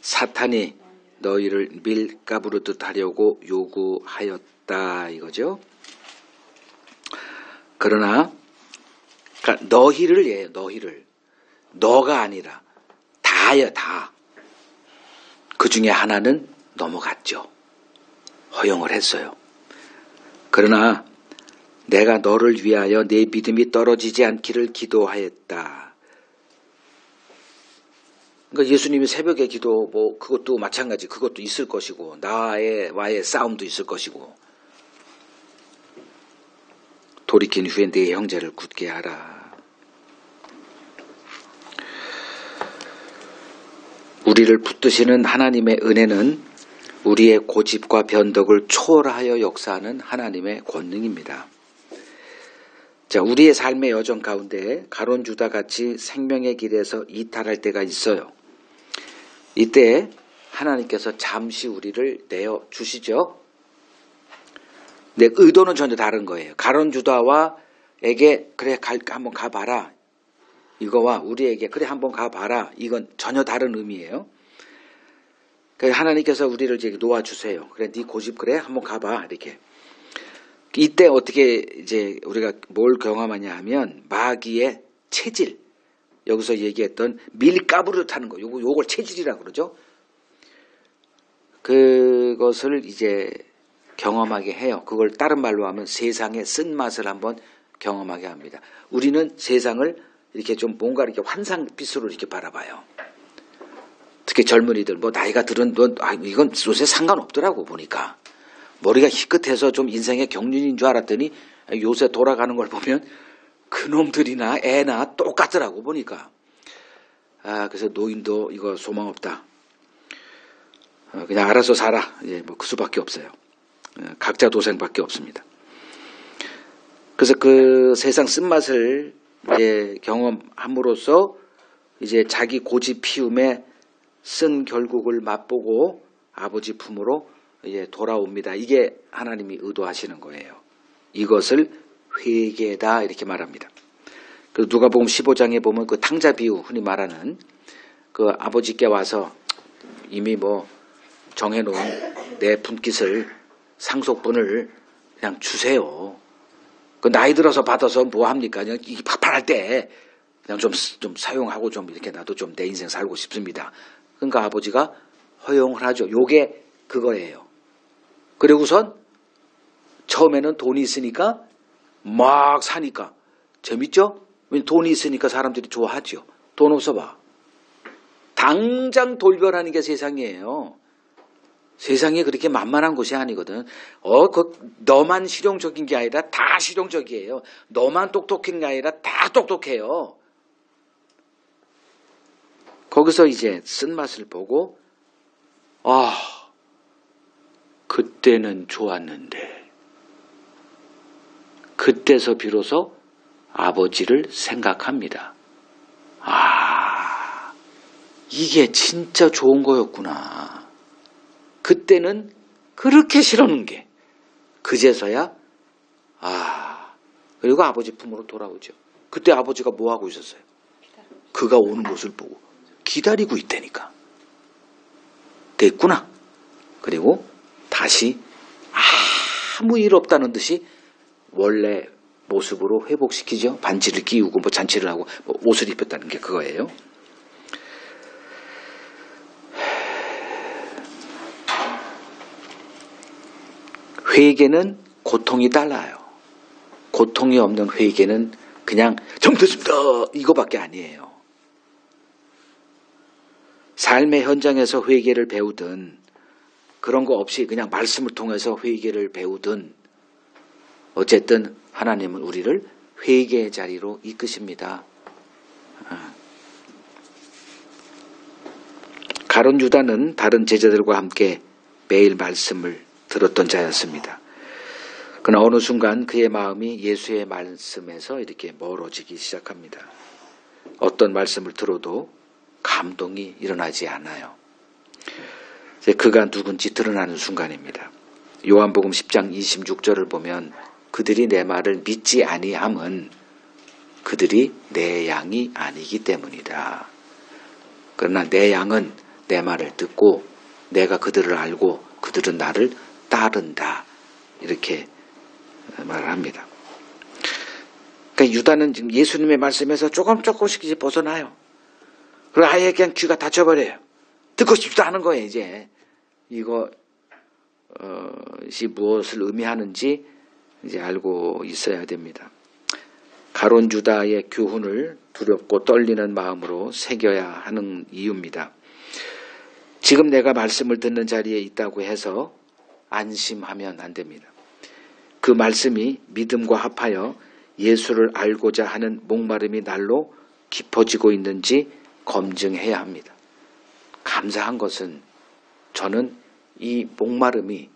사탄이 너희를 밀가부르듯 하려고 요구하였다 이거죠. 그러나 너희를 예요. 너희를. 너가 아니라 다예요. 다. 그 중에 하나는 넘어갔죠. 허용을 했어요. 그러나 내가 너를 위하여 내 믿음이 떨어지지 않기를 기도하였다. 그러니까 예수님이 새벽에 기도 그것도 마찬가지. 그것도 있을 것이고 나와의 싸움도 있을 것이고 돌이킨 후에 네 형제를 굳게 하라. 우리를 붙드시는 하나님의 은혜는 우리의 고집과 변덕을 초월하여 역사하는 하나님의 권능입니다. 자, 우리의 삶의 여정 가운데 가론 유다 같이 생명의 길에서 이탈할 때가 있어요. 이때 하나님께서 잠시 우리를 내어 주시죠. 내 의도는 전혀 다른 거예요. 가론 유다와에게 그래 한번 가봐라. 이거와 우리에게 그래 한번 가봐라. 이건 전혀 다른 의미예요. 그러니까 하나님께서 우리를 이제 놓아주세요. 그래 네 고집 그래 한번 가봐 이렇게. 이때 어떻게 이제 우리가 뭘 경험하냐 하면 마귀의 체질. 여기서 얘기했던 밀가부르듯 하는 거. 요걸 체질이라고 그러죠. 그것을 이제 경험하게 해요. 그걸 다른 말로 하면 세상의 쓴맛을 한번 경험하게 합니다. 우리는 세상을 이렇게 좀 뭔가 이렇게 환상빛으로 이렇게 바라봐요. 특히 젊은이들, 나이가 들은, 이건 요새 상관없더라고 보니까. 머리가 희끗해서 좀 인생의 경륜인 줄 알았더니 요새 돌아가는 걸 보면 그놈들이나 애나 똑같더라고 보니까. 그래서 노인도 이거 소망 없다. 그냥 알아서 살아. 그 수밖에 없어요. 각자 도생밖에 없습니다. 그래서 그 세상 쓴맛을 이제 경험함으로써 이제 자기 고집 피움에 쓴 결국을 맛보고 아버지 품으로 이제 돌아옵니다. 이게 하나님이 의도하시는 거예요. 이것을 회개다 이렇게 말합니다. 그 누가복음 15장에 보면 그 탕자 비유 흔히 말하는 그 아버지께 와서 이미 정해놓은 내 분깃을 상속분을 그냥 주세요. 그 나이 들어서 받아서 뭐 합니까? 그냥 이 파팔할 때 그냥 좀 사용하고 좀 이렇게 나도 좀 내 인생 살고 싶습니다. 그러니까 아버지가 허용을 하죠. 요게 그거예요. 그리고선 처음에는 돈이 있으니까 막 사니까 재밌죠? 돈이 있으니까 사람들이 좋아하죠. 돈 없어 봐. 당장 돌변하는 게 세상이에요. 세상이 그렇게 만만한 곳이 아니거든. 너만 실용적인 게 아니라 다 실용적이에요. 너만 똑똑한 게 아니라 다 똑똑해요. 거기서 이제 쓴맛을 보고, 그때는 좋았는데, 그때서 비로소 아버지를 생각합니다. 이게 진짜 좋은 거였구나. 그때는 그렇게 싫었는 게 그제서야 그리고 아버지 품으로 돌아오죠. 그때 아버지가 뭐 하고 있었어요? 그가 오는 모습을 보고 기다리고 있다니까. 됐구나. 그리고 다시 아무 일 없다는 듯이 원래 모습으로 회복시키죠. 반지를 끼우고 뭐 잔치를 하고 뭐 옷을 입혔다는 게 그거예요. 회개는 고통이 달라요. 고통이 없는 회개는 그냥 잘못했습니다 이거밖에 아니에요. 삶의 현장에서 회개를 배우든 그런 거 없이 그냥 말씀을 통해서 회개를 배우든 어쨌든 하나님은 우리를 회개의 자리로 이끄십니다. 가룟 유다는 다른 제자들과 함께 매일 말씀을 들었던 자였습니다. 그러나 어느 순간 그의 마음이 예수의 말씀에서 이렇게 멀어지기 시작합니다. 어떤 말씀을 들어도 감동이 일어나지 않아요. 이제 그가 누군지 드러나는 순간입니다. 요한복음 10장 26절을 보면 그들이 내 말을 믿지 아니함은 그들이 내 양이 아니기 때문이다. 그러나 내 양은 내 말을 듣고 내가 그들을 알고 그들은 나를 따른다. 이렇게 말을 합니다. 그러니까 유다는 지금 예수님의 말씀에서 조금씩 이제 벗어나요. 그리고 아예 그냥 귀가 닫혀버려요. 듣고 싶지도 않은 거예요, 이제. 이것이 무엇을 의미하는지 이제 알고 있어야 됩니다. 가룟 유다의 교훈을 두렵고 떨리는 마음으로 새겨야 하는 이유입니다. 지금 내가 말씀을 듣는 자리에 있다고 해서 안심하면 안 됩니다. 그 말씀이 믿음과 합하여 예수를 알고자 하는 목마름이 날로 깊어지고 있는지 검증해야 합니다. 감사한 것은 저는 이 목마름이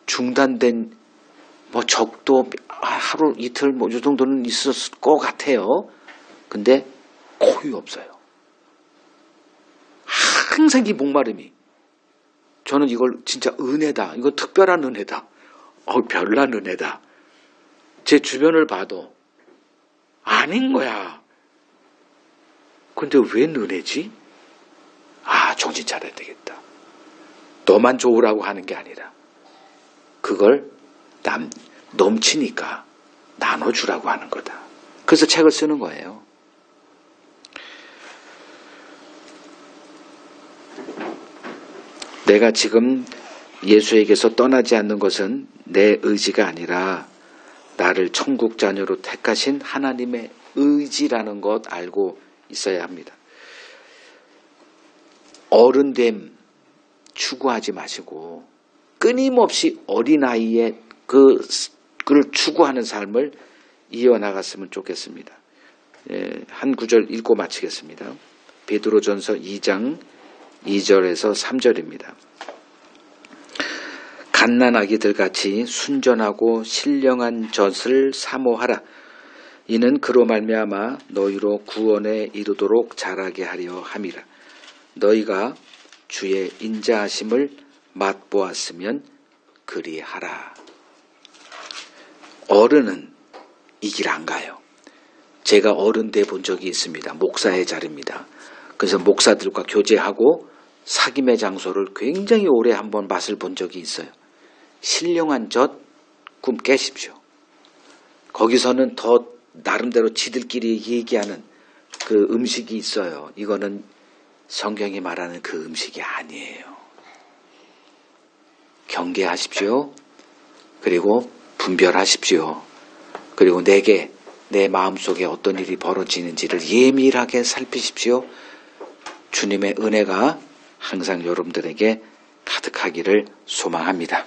중단된 적도 하루 이틀 이 정도는 있었을 것 같아요. 근데 거의 없어요. 항상 이 목마름이 저는 이걸 진짜 은혜다. 이거 특별한 은혜다. 별난 은혜다. 제 주변을 봐도 아닌 거야. 근데 왜 은혜지? 정신 차려야 되겠다. 너만 좋으라고 하는 게 아니라 그걸 넘치니까 나눠주라고 하는 거다. 그래서 책을 쓰는 거예요. 내가 지금 예수에게서 떠나지 않는 것은 내 의지가 아니라 나를 천국 자녀로 택하신 하나님의 의지라는 것 알고 있어야 합니다. 어른됨 추구하지 마시고 끊임없이 어린아이의 그를 추구하는 삶을 이어나갔으면 좋겠습니다. 한 구절 읽고 마치겠습니다. 베드로전서 2장 2절에서 3절입니다. 갓난아기들 같이 순전하고 신령한 젖을 사모하라. 이는 그로 말미암아 너희로 구원에 이르도록 자라게 하려 함이라. 너희가 주의 인자하심을 맛보았으면 그리하라. 어른은 이 길 안 가요. 제가 어른 돼 본 적이 있습니다. 목사의 자리입니다. 그래서 목사들과 교제하고 사귐의 장소를 굉장히 오래 한번 맛을 본 적이 있어요. 신령한 젖 꿈 깨십시오. 거기서는 더 나름대로 지들끼리 얘기하는 그 음식이 있어요. 이거는 성경이 말하는 그 음식이 아니에요. 경계하십시오. 그리고 분별하십시오. 그리고 내게 내 마음속에 어떤 일이 벌어지는지를 예밀하게 살피십시오. 주님의 은혜가 항상 여러분들에게 가득하기를 소망합니다.